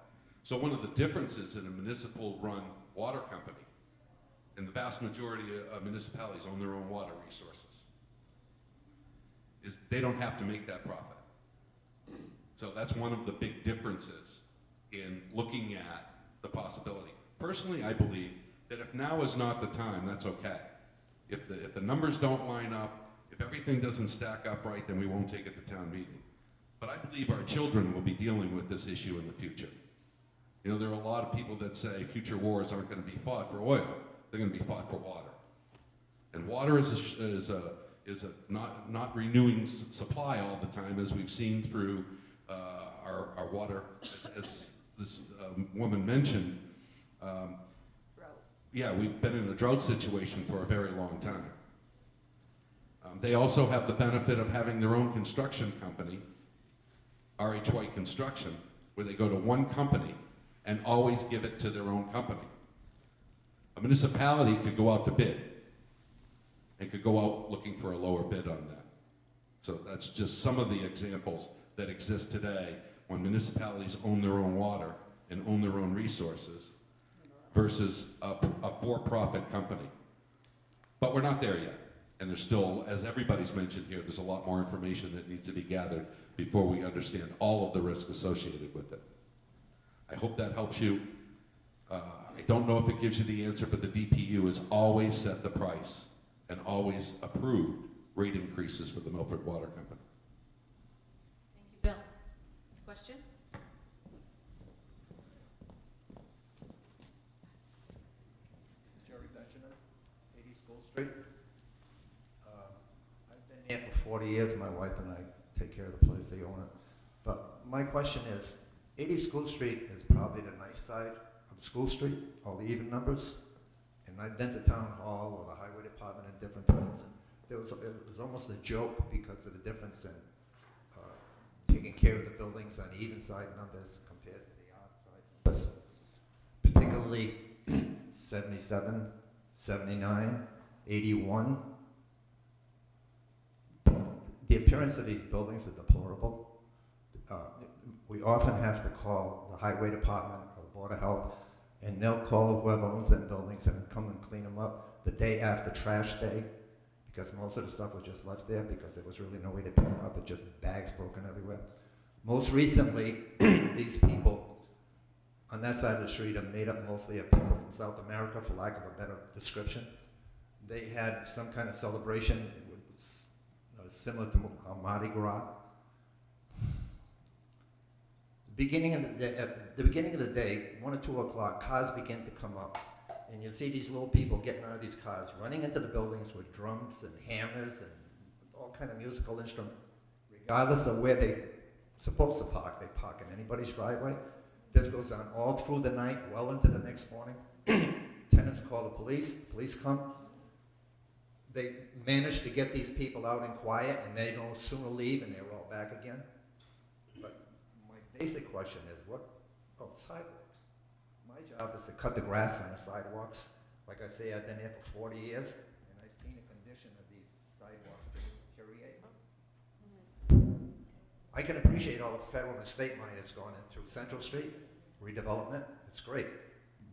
So one of the differences in a municipal run water company, and the vast majority of municipalities own their own water resources, is they don't have to make that profit. So that's one of the big differences in looking at the possibility. Personally, I believe that if now is not the time, that's okay. If the numbers don't line up, if everything doesn't stack up right, then we won't take it to town meeting. But I believe our children will be dealing with this issue in the future. You know, there are a lot of people that say future wars aren't going to be fought for oil, they're going to be fought for water. And water is a not renewing supply all the time, as we've seen through our water, as this woman mentioned. Yeah, we've been in a drought situation for a very long time. They also have the benefit of having their own construction company, RH White Construction, where they go to one company and always give it to their own company. A municipality could go out to bid and could go out looking for a lower bid on that. So that's just some of the examples that exist today when municipalities own their own water and own their own resources versus a for-profit company. But we're not there yet. And there's still, as everybody's mentioned here, there's a lot more information that needs to be gathered before we understand all of the risk associated with it. I hope that helps you. I don't know if it gives you the answer, but the DPU has always set the price and always approved rate increases for the Milford Water Company. Thank you, Bill. Question? Jerry Benjamin, 80 School Street. I've been here for 40 years. My wife and I take care of the place. They own it. But my question is, 80 School Street is probably the nice side of School Street, all the even numbers. And I've been to Town Hall or the Highway Department at different times. And it was almost a joke because of the difference in taking care of the buildings on even side numbers compared to the odd side numbers. Particularly 77, 79, 81. The appearance of these buildings are deplorable. We often have to call the Highway Department or the Board of Health, and they'll call whoever owns them buildings and come and clean them up the day after trash day, because most of the stuff was just left there because there was really no way to pick it up. It just bags broken everywhere. Most recently, these people on that side of the street are made up mostly of people from South America, for lack of a better description. They had some kind of celebration. It was similar to Mardi Gras. At the beginning of the day, 1 or 2 o'clock, cars begin to come up. And you see these little people getting out of these cars, running into the buildings with drums and hammers and all kind of musical instruments. Regardless of where they're supposed to park, they park in anybody's driveway. This goes on all through the night, well into the next morning. Tenants call the police come. They manage to get these people out in quiet, and they no sooner leave and they're all back again. But my basic question is, sidewalks? My job is to cut the grass on the sidewalks. Like I say, I've been here for 40 years, and I've seen the condition of these sidewalks deteriorate. I can appreciate all the federal and state money that's going into Central Street, redevelopment, it's great.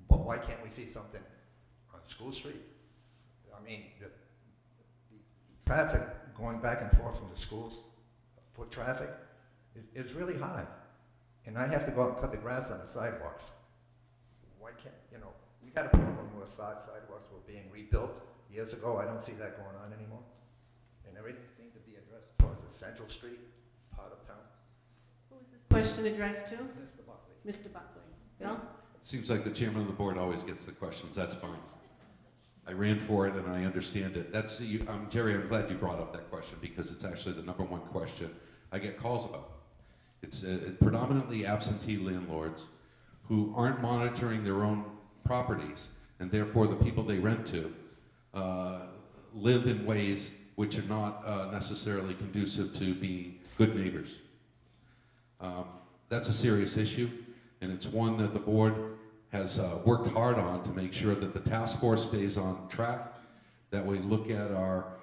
But why can't we see something on School Street? I mean, the traffic going back and forth from the schools, foot traffic, is really high. And I have to go out and cut the grass on the sidewalks. Why can't, we had a problem where sidewalks were being rebuilt years ago. I don't see that going on anymore. And everything seemed to be addressed towards the Central Street part of town. Who is this question addressed to? Mr. Buckley. Mr. Buckley. Bill? Seems like the chairman of the board always gets the questions. That's fine. I ran for it and I understand it. Jerry, I'm glad you brought up that question because it's actually the number one question I get calls about. It's predominantly absentee landlords who aren't monitoring their own properties, and therefore the people they rent to live in ways which are not necessarily conducive to being good neighbors. That's a serious issue, and it's one that the board has worked hard on to make sure that the task force stays on track, that we look at our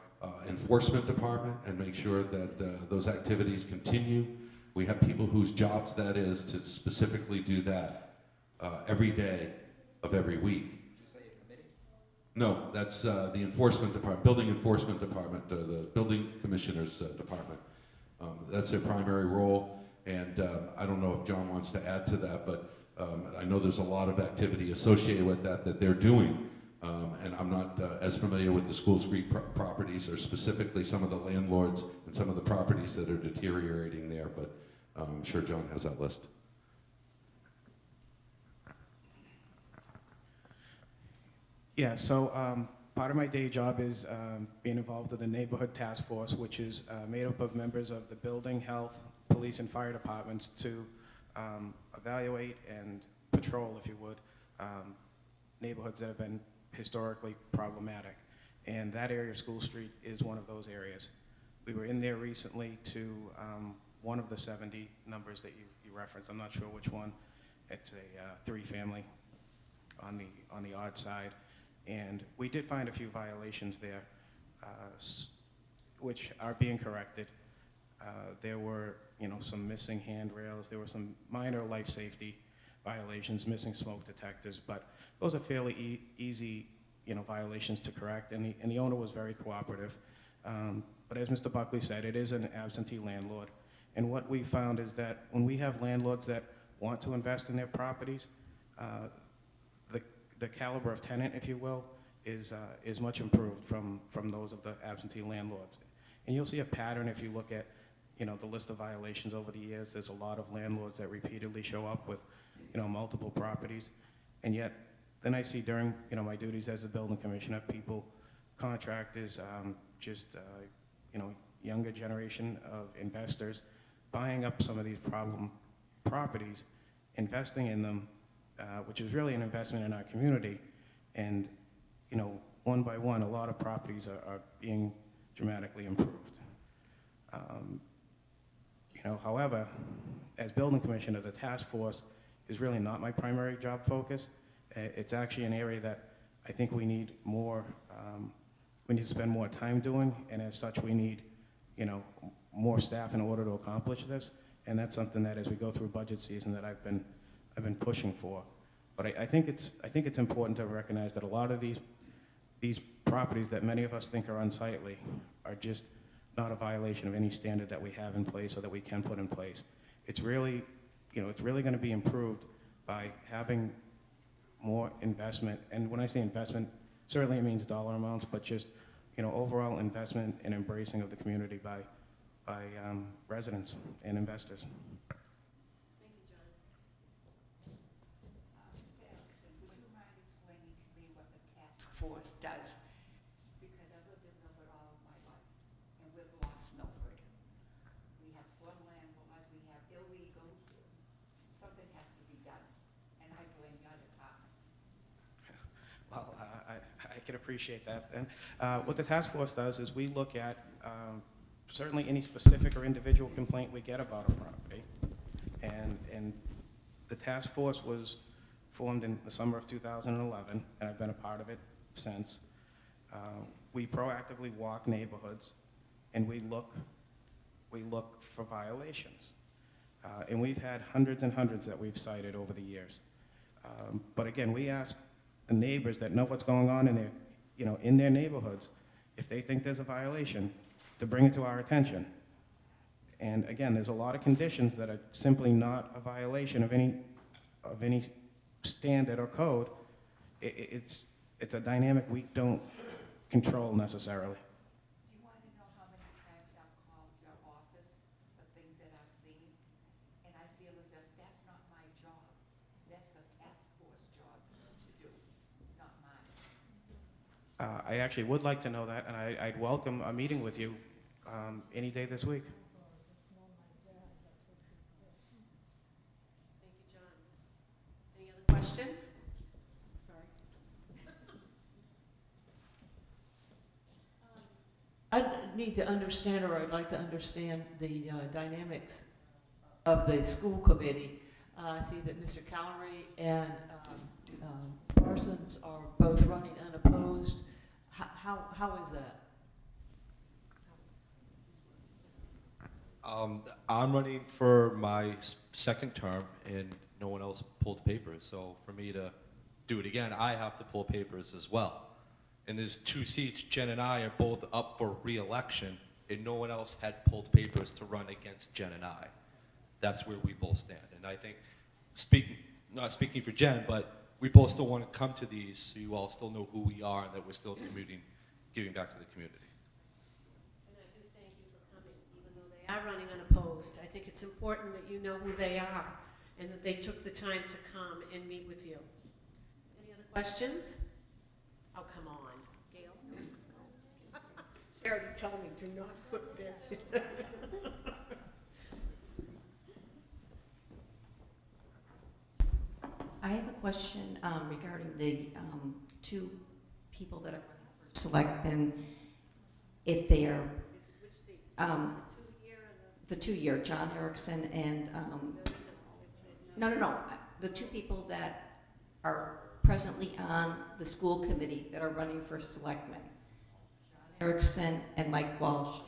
enforcement department and make sure that those activities continue. We have people whose jobs that is to specifically do that every day of every week. Did you say a committee? No, that's the enforcement department, building enforcement department, the building commissioner's department. That's their primary role, and I don't know if John wants to add to that, but I know there's a lot of activity associated with that they're doing, and I'm not as familiar with the School Street properties or specifically some of the landlords and some of the properties that are deteriorating there, but I'm sure John has that list. Yeah, so part of my day job is being involved with the Neighborhood Task Force, which is made up of members of the building, health, police, and fire departments to evaluate and patrol, if you would, neighborhoods that have been historically problematic. And that area of School Street is one of those areas. We were in there recently to one of the 70 numbers that you referenced. I'm not sure which one. It's a 3-family on the odd side. And we did find a few violations there, which are being corrected. There were, some missing handrails. There were some minor life safety violations, missing smoke detectors, but those are fairly easy, violations to correct, and the owner was very cooperative. But as Mr. Buckley said, it is an absentee landlord, and what we found is that when we have landlords that want to invest in their properties, the caliber of tenant, if you will, is much improved from those of the absentee landlords. And you'll see a pattern if you look at, the list of violations over the years. There's a lot of landlords that repeatedly show up with, multiple properties. And yet, then I see during, my duties as a building commissioner, people, contractors, younger generation of investors buying up some of these problem properties, investing in them, which is really an investment in our community. And, one by one, a lot of properties are being dramatically improved. However, as building commissioner, the task force is really not my primary job focus. It's actually an area that I think we need more, we need to spend more time doing, and as such, we need, more staff in order to accomplish this. And that's something that, as we go through budget season, that I've been pushing for. But I think it's important to recognize that a lot of these properties that many of us think are unsightly are just not a violation of any standard that we have in place or that we can put in place. It's really, it's really going to be improved by having more investment. And when I say investment, certainly it means dollar amounts, but just, overall investment and embracing of the community by residents and investors. Thank you, John. Mr. Erickson, would you mind explaining to me what the task force does? Because I've lived in Milford all of my life, and we've lost Milford. We have slum landlords, we have illegals. Something has to be done, and I blame your department. Well, I can appreciate that. And what the task force does is we look at certainly any specific or individual complaint we get about a property. And the task force was formed in the summer of 2011, and I've been a part of it since. We proactively walk neighborhoods, and we look for violations. And we've had hundreds and hundreds that we've cited over the years. But again, we ask the neighbors that know what's going on in their neighborhoods, if they think there's a violation, to bring it to our attention. And again, there's a lot of conditions that are simply not a violation of any standard or code. It's a dynamic we don't control necessarily. Do you want to know how many times I've called your office for things that I've seen? And I feel as if that's not my job. That's the task force job to do, not mine. I actually would like to know that, and I'd welcome a meeting with you any day this week. Thank you, John. Any other questions? Sorry. I need to understand, or I'd like to understand the dynamics of the school committee. I see that Mr. Callery and Parsons are both running unopposed. How is that? I'm running for my second term, and no one else pulled papers. So for me to do it again, I have to pull papers as well. And there's 2 seats. Jen and I are both up for re-election, and no one else had pulled papers to run against Jen and I. That's where we both stand. And I think, not speaking for Jen, but we both still want to come to these so you all still know who we are and that we're still giving back to the community. And I do thank you for coming, even though they are running unopposed. I think it's important that you know who they are and that they took the time to come and meet with you. Any other questions? Oh, come on. Gail? She already told me, do not put that. I have a question regarding the 2 people that are running for selectmen, if they are, the 2-year, John Erickson and, no, the 2 people that are presently on the school committee that are running for selectmen, John Erickson and Mike Walsh.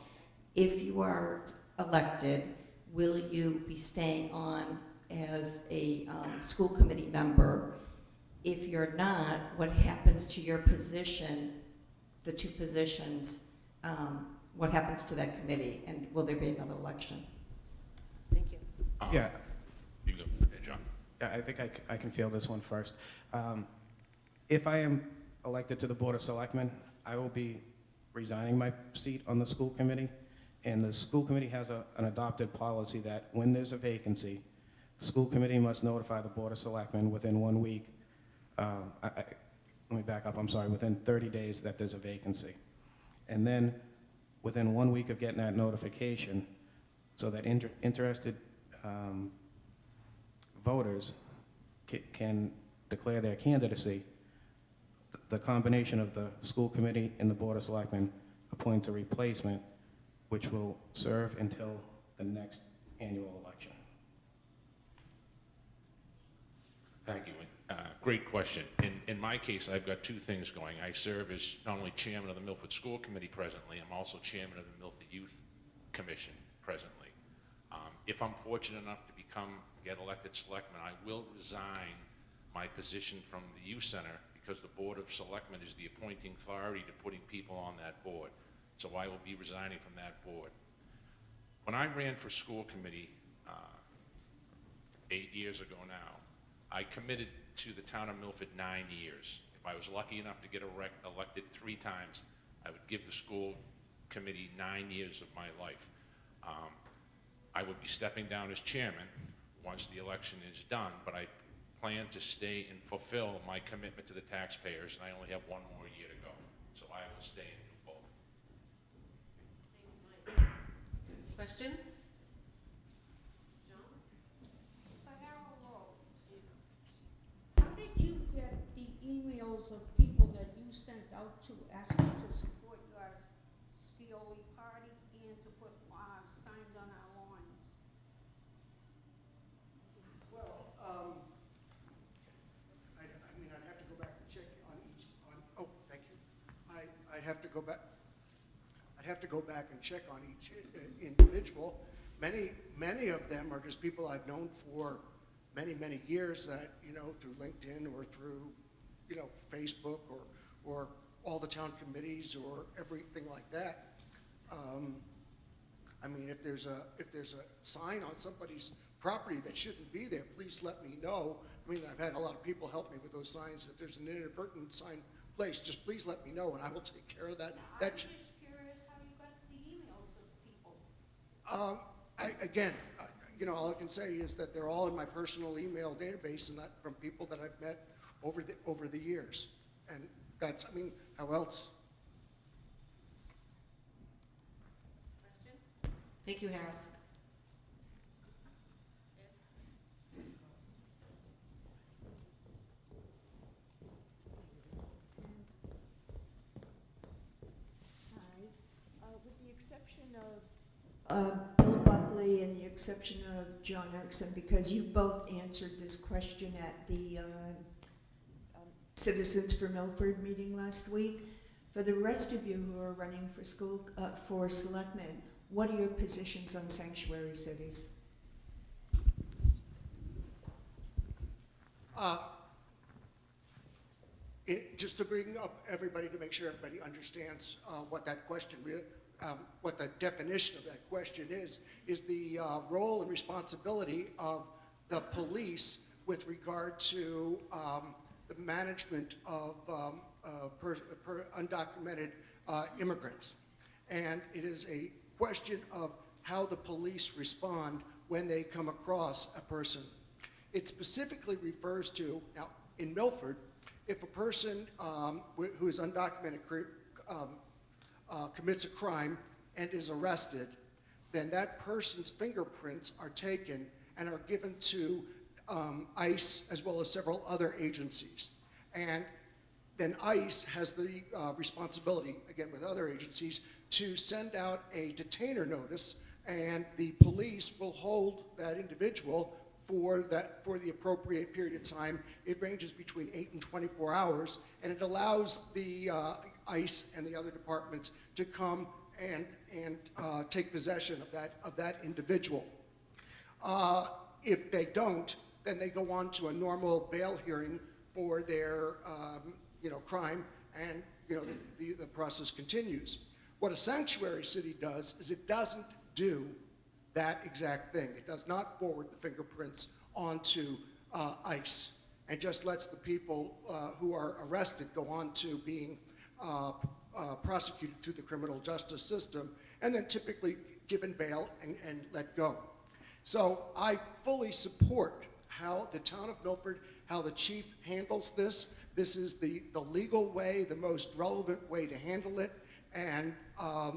If you are elected, will you be staying on as a school committee member? If you're not, what happens to your position, the two positions? What happens to that committee, and will there be another election? Thank you. Yeah. You go, hey, John. Yeah, I think I can field this one first. If I am elected to the Board of Selectmen, I will be resigning my seat on the school committee. And the school committee has an adopted policy that when there's a vacancy, the school committee must notify the Board of Selectmen within 1 week. Let me back up, I'm sorry, within 30 days that there's a vacancy. And then within 1 week of getting that notification, so that interested voters can declare their candidacy, the combination of the school committee and the Board of Selectmen appoints a replacement which will serve until the next annual election. Thank you. Great question. In my case, I've got two things going. I serve as not only chairman of the Milford School Committee presently, I'm also chairman of the Milford Youth Commission presently. If I'm fortunate enough to get elected selectman, I will resign my position from the youth center because the Board of Selectmen is the appointing authority to putting people on that board. So I will be resigning from that board. When I ran for school committee 8 years ago now, I committed to the town of Milford 9 years. If I was lucky enough to get elected 3 times, I would give the school committee 9 years of my life. I would be stepping down as chairman once the election is done, but I plan to stay and fulfill my commitment to the taxpayers, and I only have 1 more year to go. So I will stay and do both. Question? How did you get the emails of people that you sent out to asking to support your Scioli party and to put signs on our lawns? Well, I mean, I'd have to go back and check oh, thank you. I'd have to go back and check on each individual. Many of them are just people I've known for many years that, through LinkedIn or through, Facebook or all the town committees or everything like that. I mean, if there's a sign on somebody's property that shouldn't be there, please let me know. I mean, I've had a lot of people help me with those signs. If there's an inadvertent sign placed, just please let me know and I will take care of that. I'm just curious how you got the emails of people. Again, all I can say is that they're all in my personal email database and that from people that I've met over the years. And that's, I mean, how else? Question? Thank you, Harold. Hi. With the exception of Bill Buckley and the exception of John Erickson, because you both answered this question at the Citizens for Milford meeting last week. For the rest of you who are running for selectmen, what are your positions on sanctuary cities? Just to bring up everybody to make sure everybody understands what that question, what the definition of that question is the role and responsibility of the police with regard to the management of undocumented immigrants. And it is a question of how the police respond when they come across a person. It specifically refers to, now in Milford, if a person who is undocumented commits a crime and is arrested, then that person's fingerprints are taken and are given to ICE as well as several other agencies. And then ICE has the responsibility, again with other agencies, to send out a detainer notice, and the police will hold that individual for the appropriate period of time. It ranges between 8 and 24 hours, and it allows the ICE and the other departments to come and take possession of that individual. If they don't, then they go on to a normal bail hearing for their crime, and the process continues. What a sanctuary city does is it doesn't do that exact thing. It does not forward the fingerprints onto ICE and just lets the people who are arrested go on to being prosecuted through the criminal justice system, and then typically given bail and let go. So I fully support how the town of Milford, how the chief handles this. This is the legal way, the most relevant way to handle it, and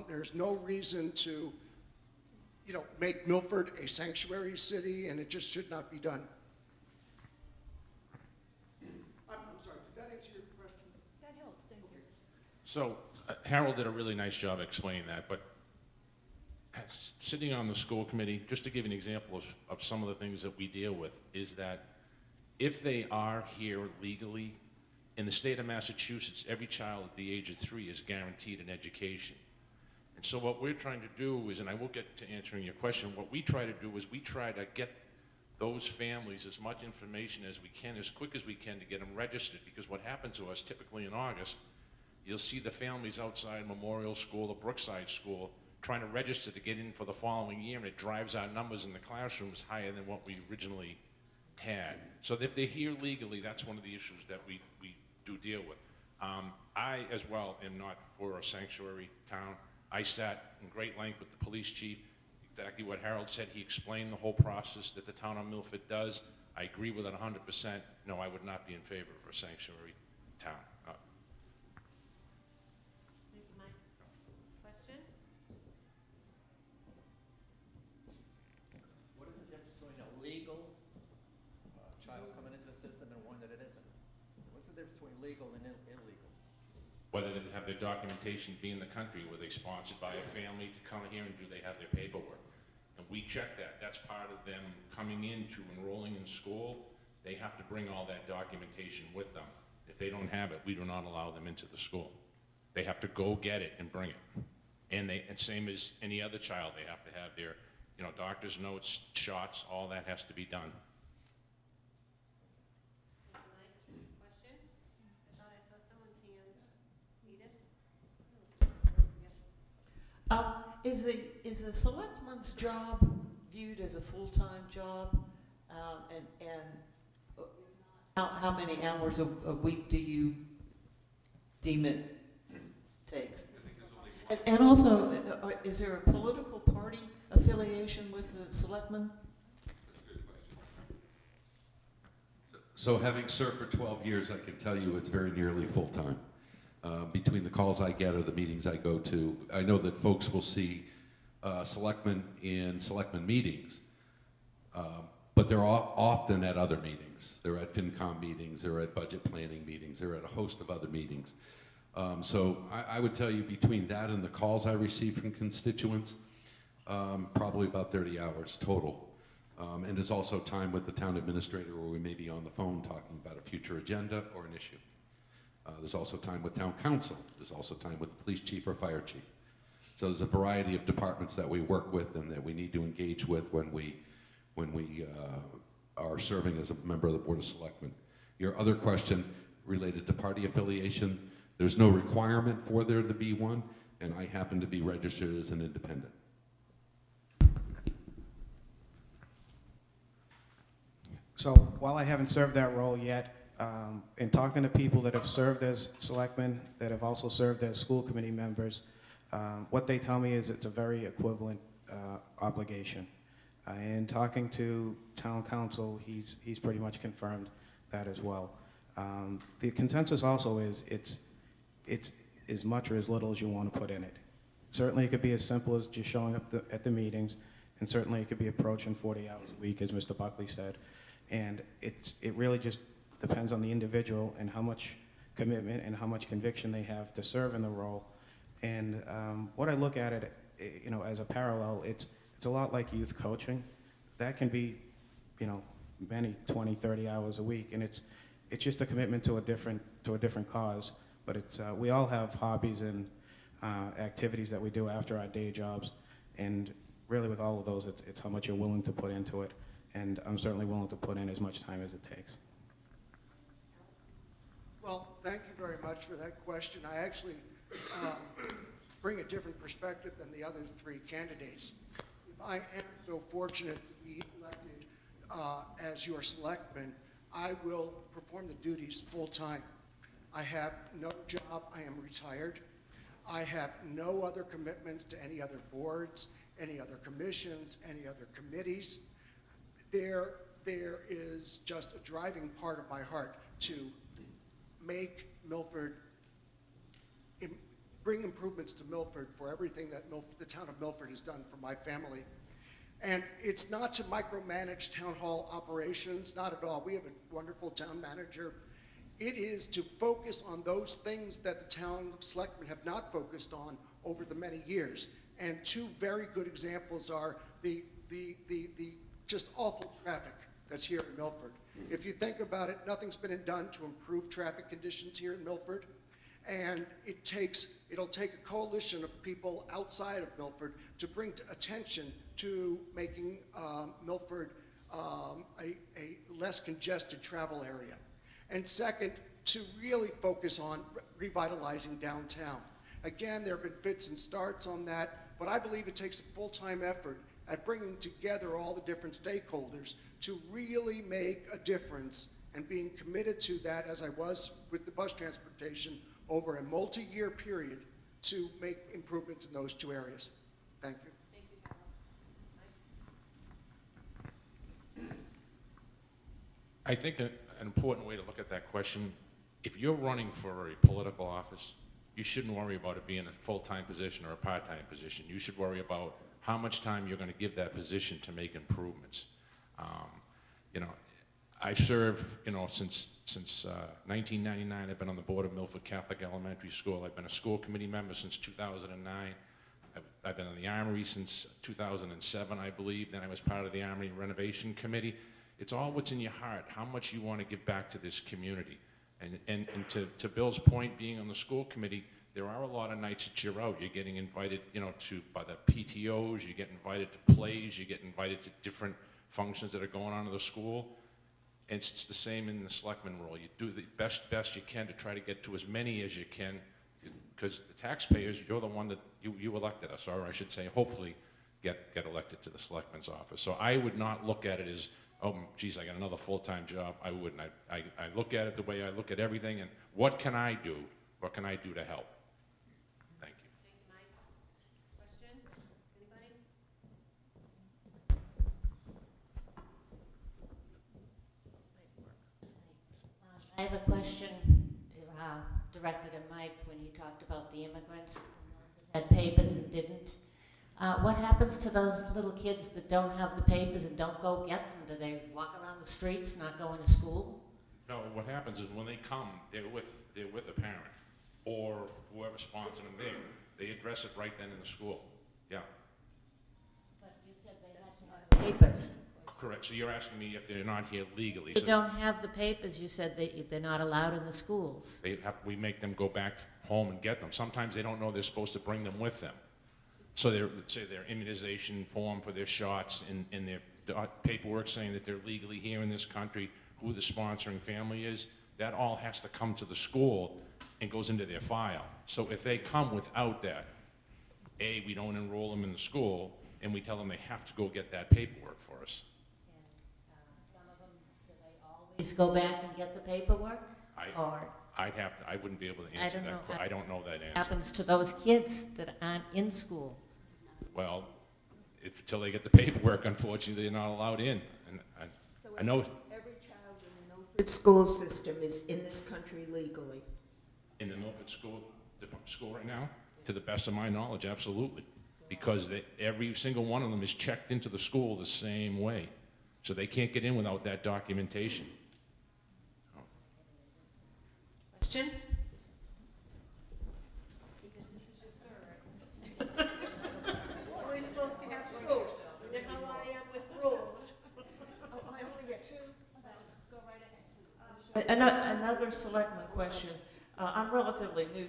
there's no reason to make Milford a sanctuary city, and it just should not be done. I'm sorry, did that answer your question? That helped, thank you. So Harold did a really nice job explaining that, but sitting on the school committee, just to give you an example of some of the things that we deal with, is that if they are here legally, in the state of Massachusetts, every child at the age of 3 is guaranteed an education. And so what we're trying to do is, and I will get to answering your question, what we try to do is we try to get those families as much information as we can, as quick as we can, to get them registered. Because what happens to us, typically in August, you'll see the families outside Memorial School or Brookside School trying to register to get in for the following year, and it drives our numbers in the classrooms higher than what we originally had. So if they're here legally, that's one of the issues that we do deal with. I, as well, am not for a sanctuary town. I sat in great length with the police chief, exactly what Harold said. He explained the whole process that the town of Milford does. I agree with it 100%. No, I would not be in favor of a sanctuary town. Thank you, Mike. Question? What is the difference between a legal child coming into the system and one that it isn't? What's the difference between legal and illegal? Whether they have their documentation be in the country, were they sponsored by a family to come here, and do they have their paperwork? And we check that. That's part of them coming into enrolling in school. They have to bring all that documentation with them. If they don't have it, we do not allow them into the school. They have to go get it and bring it. And same as any other child, they have to have their doctor's notes, shots, all that has to be done. Question? I thought I saw someone's hand. Edith? Is the selectman's job viewed as a full-time job? How many hours a week do you deem it takes? And also, is there a political party affiliation with the selectmen? So having served for 12 years, I can tell you it's very nearly full-time. Between the calls I get or the meetings I go to, I know that folks will see selectmen in selectmen meetings, but they're often at other meetings. They're at FinCom meetings, they're at budget planning meetings, they're at a host of other meetings. So I would tell you between that and the calls I receive from constituents, probably about 30 hours total. And there's also time with the town administrator where we may be on the phone talking about a future agenda or an issue. There's also time with town council. There's also time with the police chief or fire chief. So there's a variety of departments that we work with and that we need to engage with when we are serving as a member of the Board of Selectmen. Your other question related to party affiliation, there's no requirement for there to be one, and I happen to be registered as an independent. So while I haven't served that role yet, in talking to people that have served as selectmen, that have also served as school committee members, what they tell me is it's a very equivalent obligation. In talking to town council, he's pretty much confirmed that as well. The consensus also is it's as much or as little as you want to put in it. Certainly it could be as simple as just showing up at the meetings, and certainly it could be approaching 40 hours a week, as Mr. Buckley said. And it really just depends on the individual and how much commitment and how much conviction they have to serve in the role. And what I look at it, as a parallel, it's a lot like youth coaching. That can be, many 20, 30 hours a week, and it's just a commitment to a different cause. But we all have hobbies and activities that we do after our day jobs, and really with all of those, it's how much you're willing to put into it. and I'm certainly willing to put in as much time as it takes. Well, thank you very much for that question. I actually bring a different perspective than the other three candidates. If I am so fortunate to be elected as your selectman, I will perform the duties full-time. I have no job. I am retired. I have no other commitments to any other boards, any other commissions, any other committees. There is just a driving part of my heart to make Milford, bring improvements to Milford for everything that the town of Milford has done for my family. And it's not to micromanage town hall operations, not at all. We have a wonderful town manager. It is to focus on those things that the town selectmen have not focused on over the many years. And two very good examples are the just awful traffic that's here in Milford. If you think about it, nothing's been done to improve traffic conditions here in Milford. And it'll take a coalition of people outside of Milford to bring attention to making Milford a less congested travel area. And second, to really focus on revitalizing downtown. Again, there have been fits and starts on that, but I believe it takes a full-time effort at bringing together all the different stakeholders to really make a difference, and being committed to that, as I was with the bus transportation, over a multi-year period to make improvements in those two areas. Thank you. I think an important way to look at that question, if you're running for a political office, you shouldn't worry about it being a full-time position or a part-time position. You should worry about how much time you're going to give that position to make improvements. You know, I served, you know, since 1999. I've been on the board of Milford Catholic Elementary School. I've been a school committee member since 2009. I've been in the Armory since 2007, I believe. Then I was part of the Armory Renovation Committee. It's all what's in your heart, how much you want to give back to this community. And to Bill's point, being on the school committee, there are a lot of nights that you're out. You're getting invited, you know, by the PTOs, you get invited to plays, you get invited to different functions that are going on in the school. And it's the same in the selectman role. You do the best you can to try to get to as many as you can, because the taxpayers, you're the one that you elected us, or I should say, hopefully get elected to the selectman's office. So I would not look at it as, oh, geez, I got another full-time job. I wouldn't. I look at it the way I look at everything, and what can I do? What can I do to help? Thank you. Thank you, Mike. Question? Anybody? I have a question directed at Mike when he talked about the immigrants that had papers and didn't. What happens to those little kids that don't have the papers and don't go get them? Do they walk around the streets, not going to school? No, what happens is when they come, they're with a parent or whoever sponsored them there. They address it right then in the school. Yeah. But you said they had to have papers. Correct. So you're asking me if they're not here legally. They So don't have the papers. You said they're not allowed in the schools. we make them go back home and get them. Sometimes they don't know they're supposed to bring them with them. So their immunization form for their shots and their paperwork saying that they're legally here in this country, who the sponsoring family is, that all has to come to the school and goes into their file. So if they come without that, A, we don't enroll them in the school, and we tell them they have to go get that paperwork for us. Some of them, do they always go back and get the paperwork? I wouldn't be able to answer that. I don't know that answer. What happens to those kids that aren't in school? Well, until they get the paperwork, unfortunately, they're not allowed in. And I know Every child in the Milford school system is in this country legally. in the Milford school right now, to the best of my knowledge, absolutely. Because every single one of them is checked into the school the same way. So they can't get in without that documentation. Question? We're only supposed to have two. You know how I am with rules. Oh, I only get two? Go right ahead. Another selectman question. I'm relatively new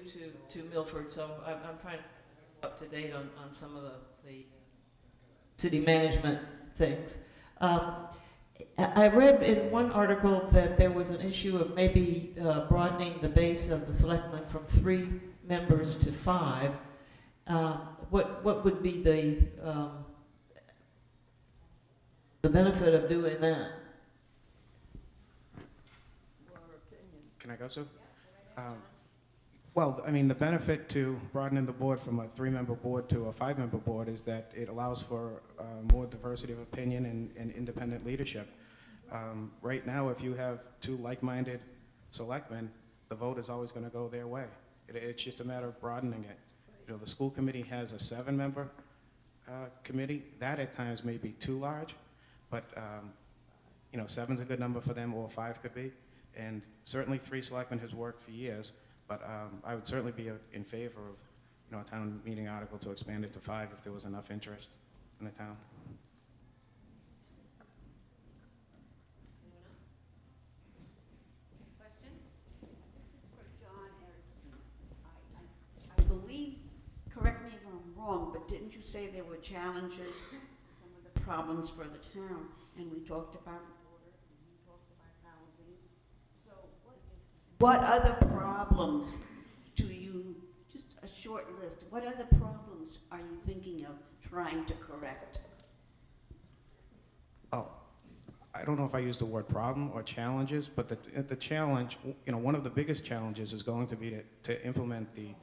to Milford, so I'm trying to be up to date on some of the city management things. I read in one article that there was an issue of maybe broadening the base of the selectmen from 3 members to 5. What would be the benefit of doing that? Can I go, Sue? Well, I mean, the benefit to broadening the board from a 3-member board to a 5-member board is that it allows for more diversity of opinion and independent leadership. Right now, if you have 2 like-minded selectmen, the vote is always going to go their way. It's just a matter of broadening it. You know, the school committee has a 7-member committee. That at times may be too large, but you know, 7's a good number for them, or 5 could be. And certainly 3 selectmen has worked for years, but I would certainly be in favor of, you know, a town meeting article to expand it to 5 if there was enough interest in the town. Question? This is for John Erickson. I believe, correct me if I'm wrong, but didn't you say there were challenges, some of the problems for the town, and we talked about water, and we talked about housing. So what other problems do you, just a short list, what other problems are you thinking of trying to correct? Oh, I don't know if I used the word problem or challenges, but the challenge, you know, one of the biggest challenges is going to be to implement the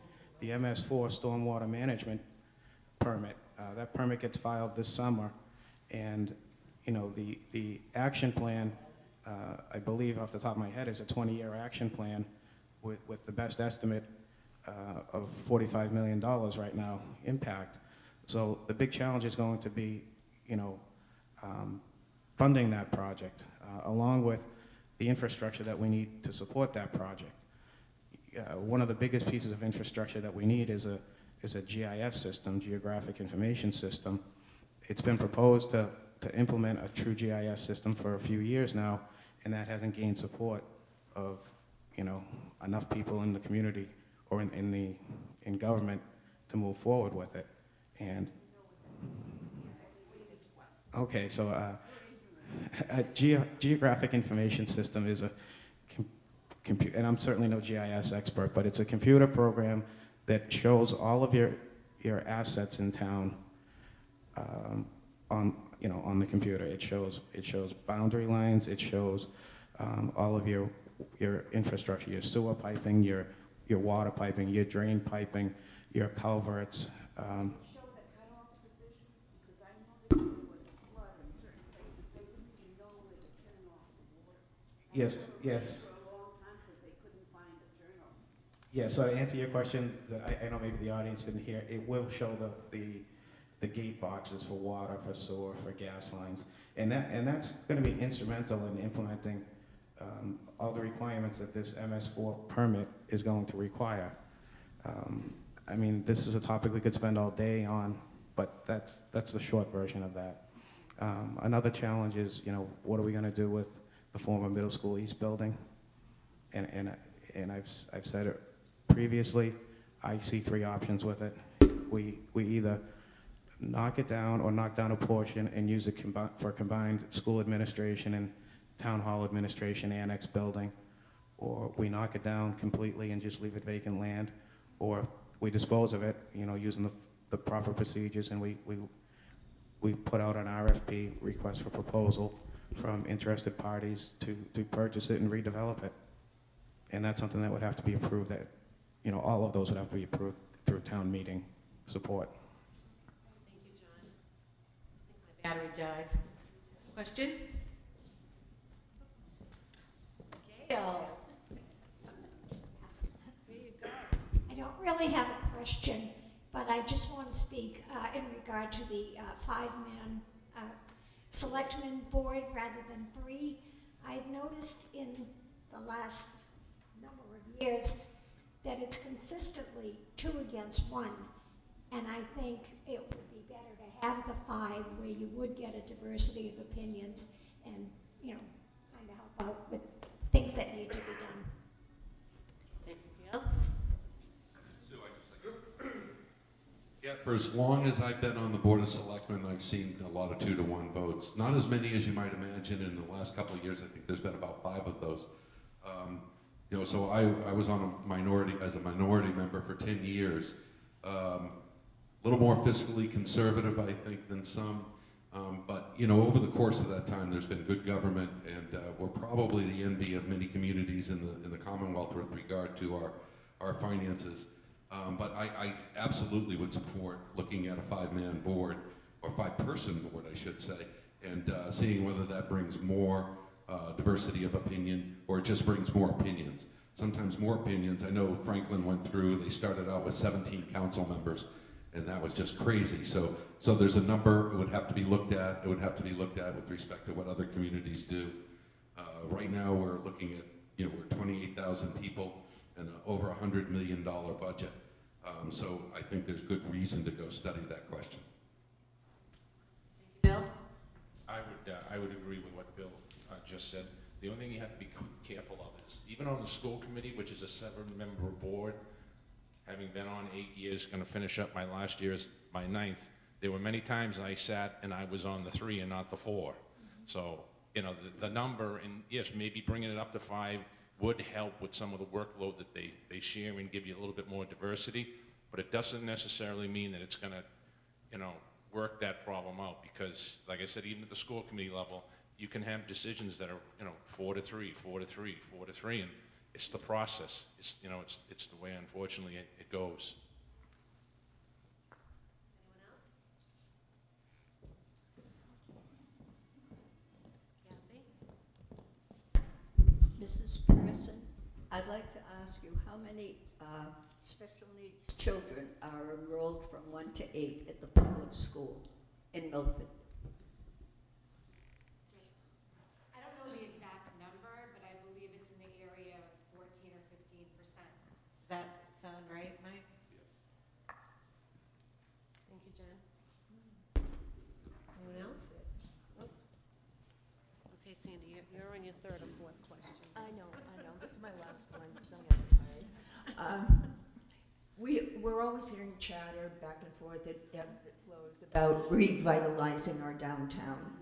MS4 stormwater management permit. That permit gets filed this summer, and you know, the action plan, I believe off the top of my head, is a 20-year action plan with the best estimate of $45 million right now impact. So the big challenge is going to be, you know, funding that project, along with the infrastructure that we need to support that project. One of the biggest pieces of infrastructure that we need is a GIS system, Geographic Information System. It's been proposed to implement a true GIS system for a few years now, and that hasn't gained support of, you know, enough people in the community or in government to move forward with it. And okay, so a geographic information system is a computer, and I'm certainly no GIS expert, but it's a computer program that shows all of your assets in town on the computer. It shows boundary lines. It shows all of your infrastructure, your sewer piping, your water piping, your drain piping, your culverts. Yes. Yeah, so to answer your question, that I know maybe the audience didn't hear, it will show the gate boxes for water, for sewer, for gas lines. And that's going to be instrumental in implementing all the requirements that this MS4 permit is going to require. I mean, this is a topic we could spend all day on, but that's the short version of that. Another challenge is, you know, what are we going to do with the former Middle School East building? And I've said it previously, I see 3 options with it. We either knock it down or knock down a portion and use it for combined school administration and town hall administration annex building, or we knock it down completely and just leave it vacant land, or we dispose of it, you know, using the proper procedures, and we put out an RFP, request for proposal, from interested parties to purchase it and redevelop it. And that's something that would have to be approved, that, you know, all of those would have to be approved through town meeting support. Thank you, John. I think my battery died. Question? Gail. There you go. I don't really have a question, but I just want to speak in regard to the 5-man selectmen board rather than 3. I've noticed in the last number of years that it's consistently 2 against 1, and I think it would be better to have the 5 where you would get a diversity of opinions and, you know, kind of help out with things that need to be done. Thank you, Gail. Sue, I just like, yeah, for as long as I've been on the Board of Selectmen, I've seen a lot of 2-to-1 votes. Not as many as you might imagine. In the last couple of years, I think there's been about 5 of those. You know, so I was on a minority, as a minority member for 10 years. A little more fiscally conservative, I think, than some. But, you know, over the course of that time, there's been good government, and we're probably the envy of many communities in the Commonwealth with regard to our finances. But I absolutely would support looking at a 5-man board, or 5-person board, I should say, and seeing whether that brings more diversity of opinion, or it just brings more opinions. Sometimes more opinions. I know Franklin went through, they started out with 17 council members, and that was just crazy. So there's a number. It would have to be looked at. It would have to be looked at with respect to what other communities do. Right now, we're looking at, you know, we're 28,000 people and over $100 million budget. So I think there's good reason to go study that question. Bill? I would agree with what Bill just said. The only thing you have to be careful of is, even on the school committee, which is a 7-member board, having been on 8 years, going to finish up my last year as my 9th, there were many times I sat and I was on the 3 and not the 4. So, you know, the number, and yes, maybe bringing it up to 5 would help with some of the workload that they share and give you a little bit more diversity, but it doesn't necessarily mean that it's going to, you know, work that problem out, because, like I said, even at the school committee level, you can have decisions that are, you know, 4-3, 4-3, 4-3, and it's the process. It's, you know, it's the way, unfortunately, it goes. Mrs. Person, I'd like to ask you how many special needs children are enrolled from 1 to 8 at the public school in Milford? I don't know the exact number, but I believe it's in the area of 14 or 15%. Does that sound right, Mike? Thank you, Jen. Anyone else? Oh. Okay, Sandy, you're on your 3rd or 4th question. I know. This is my last one because I'm getting tired. We're always hearing chatter back and forth that ebbs that flows about revitalizing our downtown,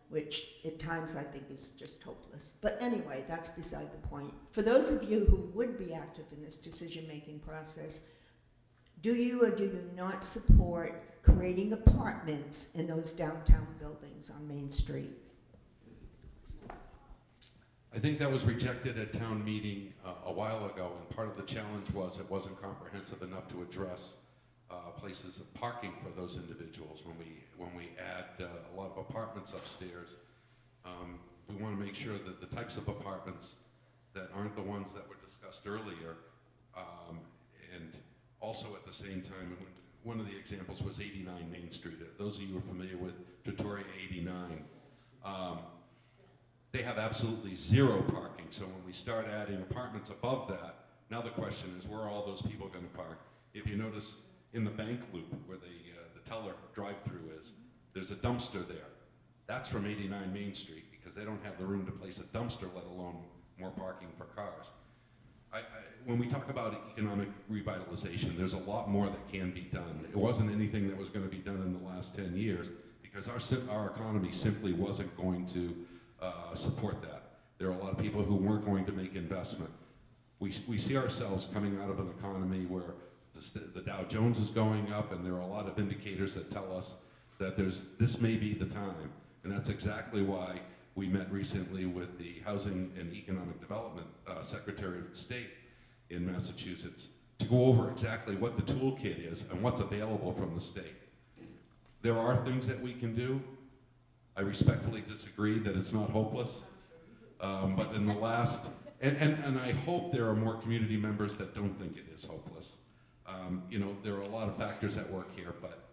which at times I think is just hopeless. But anyway, that's beside the point. For those of you who would be active in this decision-making process, do you or do you not support creating apartments in those downtown buildings on Main Street? I think that was rejected at town meeting a while ago, and part of the challenge was it wasn't comprehensive enough to address places of parking for those individuals. When we add a lot of apartments upstairs, we want to make sure that the types of apartments that aren't the ones that were discussed earlier, and also at the same time, one of the examples was 89 Main Street. Those of you who are familiar with Trattoria 89, they have absolutely zero parking. So when we start adding apartments above that, now the question is, where are all those people going to park? If you notice in the bank loop where the teller drive-through is, there's a dumpster there. That's from 89 Main Street, because they don't have the room to place a dumpster, let alone more parking for cars. When we talk about economic revitalization, there's a lot more that can be done. It wasn't anything that was going to be done in the last 10 years, because our economy simply wasn't going to support that. There are a lot of people who weren't going to make investment. We see ourselves coming out of an economy where the Dow Jones is going up, and there are a lot of indicators that tell us that this may be the time. And that's exactly why we met recently with the Housing and Economic Development Secretary of State in Massachusetts to go over exactly what the toolkit is and what's available from the state. There are things that we can do. I respectfully disagree that it's not hopeless, but in the last, and I hope there are more community members that don't think it is hopeless. You know, there are a lot of factors at work here, but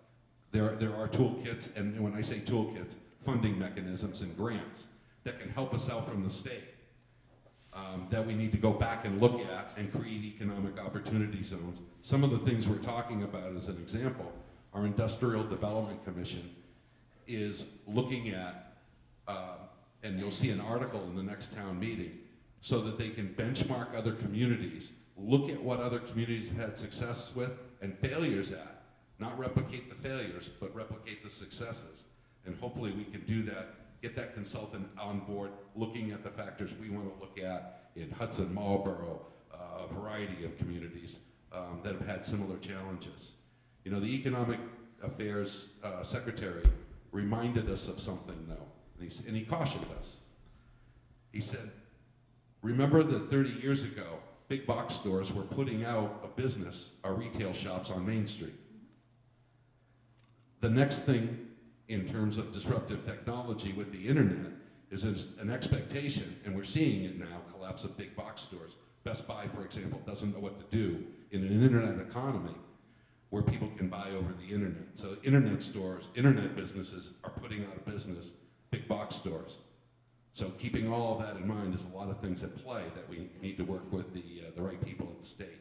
there are toolkits, and when I say toolkits, funding mechanisms and grants that can help us out from the state that we need to go back and look at and create economic opportunity zones. Some of the things we're talking about, as an example, our Industrial Development Commission is looking at, and you'll see an article in the next town meeting, so that they can benchmark other communities, look at what other communities have had success with and failures at, Not replicate the failures, but replicate the successes. And hopefully we can do that, get that consultant on board, looking at the factors we want to look at in Hudson, Marlborough, a variety of communities that have had similar challenges. You know, the Economic Affairs Secretary reminded us of something, though, and he cautioned us. He said, remember that 30 years ago, big box stores were putting out of business our retail shops on Main Street. The next thing in terms of disruptive technology with the internet is an expectation, and we're seeing it now, collapse of big box stores. Best Buy, for example, doesn't know what to do in an internet economy where people can buy over the internet. So internet stores, internet businesses are putting out of business big box stores. So keeping all of that in mind, there's a lot of things at play that we need to work with the right people at the state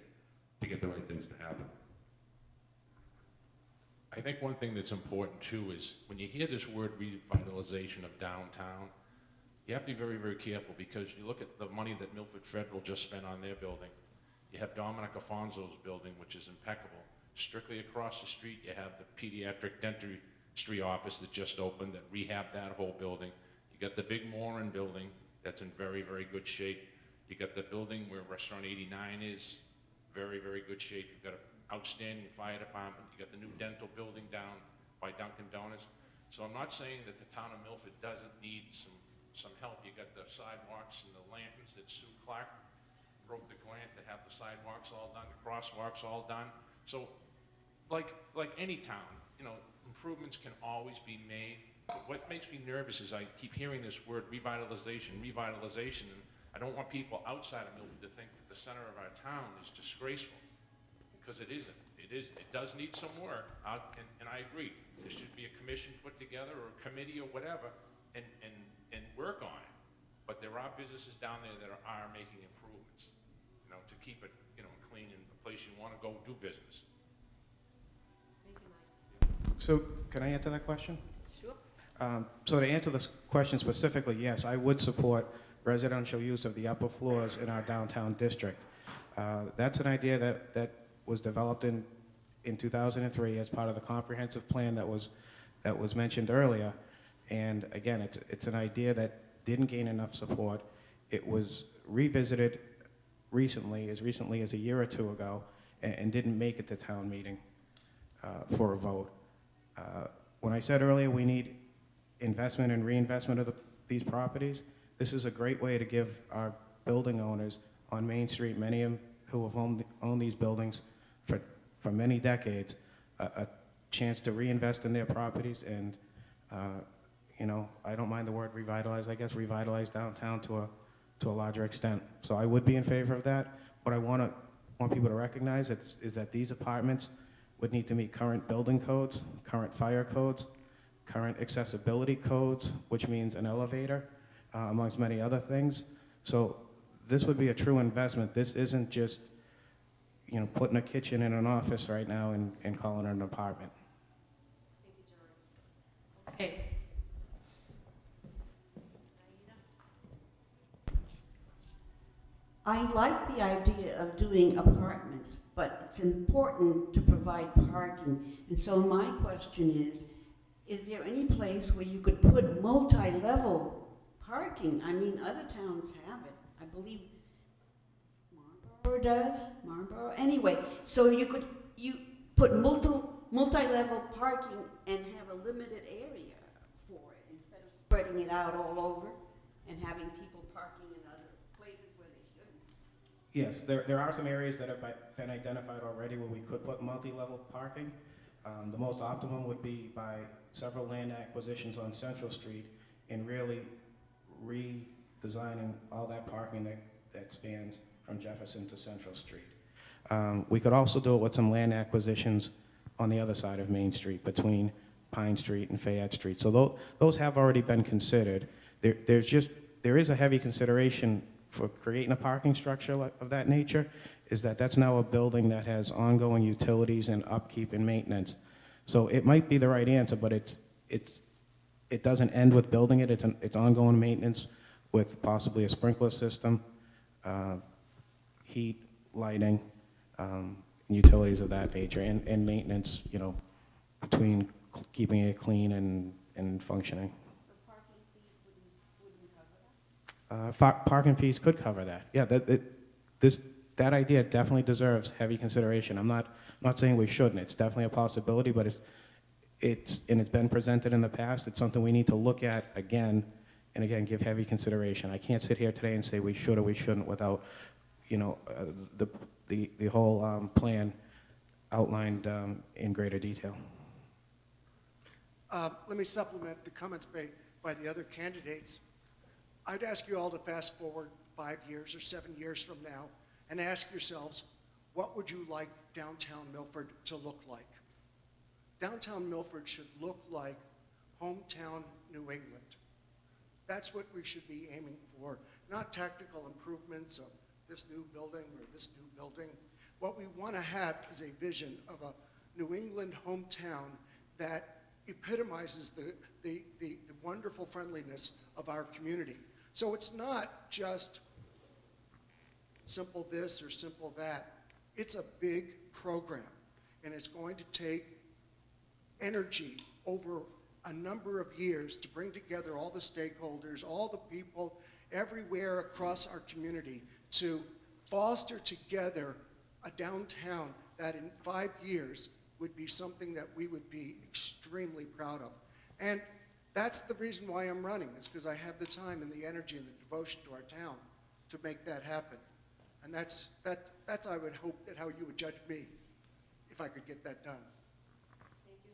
to get the right things to happen. I think one thing that's important too is when you hear this word revitalization of downtown, you have to be very, very careful, because you look at the money that Milford Federal just spent on their building. You have Dominic Afonso's building, which is impeccable. Strictly across the street, you have the pediatric dentistry office that just opened that rehabbed that whole building. You got the big Moran building that's in very, very good shape. You got the building where Restaurant 89 is, very, very good shape. You've got an outstanding fire department. You got the new dental building down by Dunkin' Donuts. So I'm not saying that the town of Milford doesn't need some help. You got the sidewalks and the lanterns that Sue Clark wrote the grant to have the sidewalks all done, the crosswalks all done. So like any town, you know, improvements can always be made. What makes me nervous is I keep hearing this word revitalization, revitalization, and I don't want people outside of Milford to think that the center of our town is disgraceful, because it isn't. It does need some work, and I agree. There should be a commission put together or a committee or whatever and work on it. But there are businesses down there that are making improvements, you know, to keep it, you know, clean and a place you want to go do business. So can I answer that question? Sure. So to answer this question specifically, yes, I would support residential use of the upper floors in our downtown district. That's an idea that was developed in 2003 as part of the comprehensive plan that was mentioned earlier. And again, it's an idea that didn't gain enough support. It was revisited recently as a year or two ago, and didn't make it to town meeting for a vote. When I said earlier we need investment and reinvestment of these properties, this is a great way to give our building owners on Main Street, many of them who have owned these buildings for many decades, a chance to reinvest in their properties and, you know, I don't mind the word revitalize, I guess revitalize downtown to a larger extent. So I would be in favor of that. What I want people to recognize is that these apartments would need to meet current building codes, current fire codes, current accessibility codes, which means an elevator, amongst many other things. So this would be a true investment. This isn't just, you know, putting a kitchen in an office right now and calling it an apartment. Okay. I like the idea of doing apartments, but it's important to provide parking. And so my question is there any place where you could put multi-level parking? I mean, other towns have it. I believe Marlborough does, anyway. So you put multi-level parking and have a limited area for it instead of spreading it out all over and having people parking in other places where they shouldn't. Yes, there are some areas that have been identified already where we could put multi-level parking. The most optimum would be by several land acquisitions on Central Street and really redesigning all that parking that spans from Jefferson to Central Street. We could also do it with some land acquisitions on the other side of Main Street between Pine Street and Fayette Street. So those have already been considered. There is a heavy consideration for creating a parking structure of that nature, is that's now a building that has ongoing utilities and upkeep and maintenance. So it might be the right answer, but it doesn't end with building it. It's ongoing maintenance with possibly a sprinkler system, heat, lighting, utilities of that nature, and maintenance, you know, between keeping it clean and functioning. Parking fees could cover that. Yeah, that idea definitely deserves heavy consideration. I'm not saying we shouldn't. It's definitely a possibility, but it's been presented in the past. It's something we need to look at again and again give heavy consideration. I can't sit here today and say we should or we shouldn't without, you know, the whole plan outlined in greater detail. Let me supplement the comments made by the other candidates. I'd ask you all to fast forward 5 years or 7 years from now and ask yourselves, what would you like downtown Milford to look like? Downtown Milford should look like hometown New England. That's what we should be aiming for, not tactical improvements of this new building or this new building. What we want to have is a vision of a New England hometown that epitomizes the wonderful friendliness of our community. So it's not just simple this or simple that. It's a big program, and it's going to take energy over a number of years to bring together all the stakeholders, all the people everywhere across our community to foster together a downtown that in 5 years would be something that we would be extremely proud of. And that's the reason why I'm running, is because I have the time and the energy and the devotion to our town to make that happen. And that's I would hope that how you would judge me if I could get that done.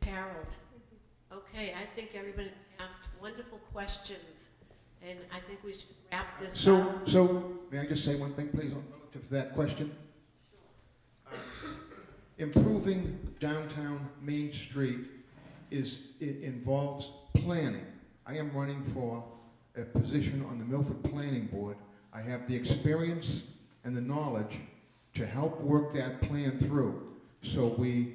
Harold. Okay, I think everybody asked wonderful questions, and I think we should wrap this up. So, may I just say one thing, please, relative to that question? Improving downtown Main Street involves planning. I am running for a position on the Milford Planning Board. I have the experience and the knowledge to help work that plan through so we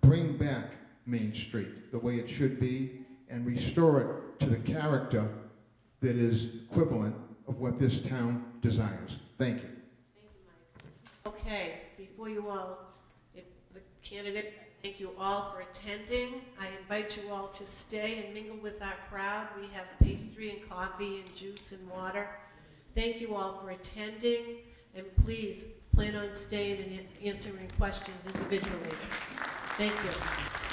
bring back Main Street the way it should be and restore it to the character that is equivalent of what this town desires. Thank you. Thank you, Mike. Okay, before you all, the candidate, thank you all for attending. I invite you all to stay and mingle with our crowd. We have pastry and coffee and juice and water. Thank you all for attending, and please plan on staying and answering questions individually. Thank you.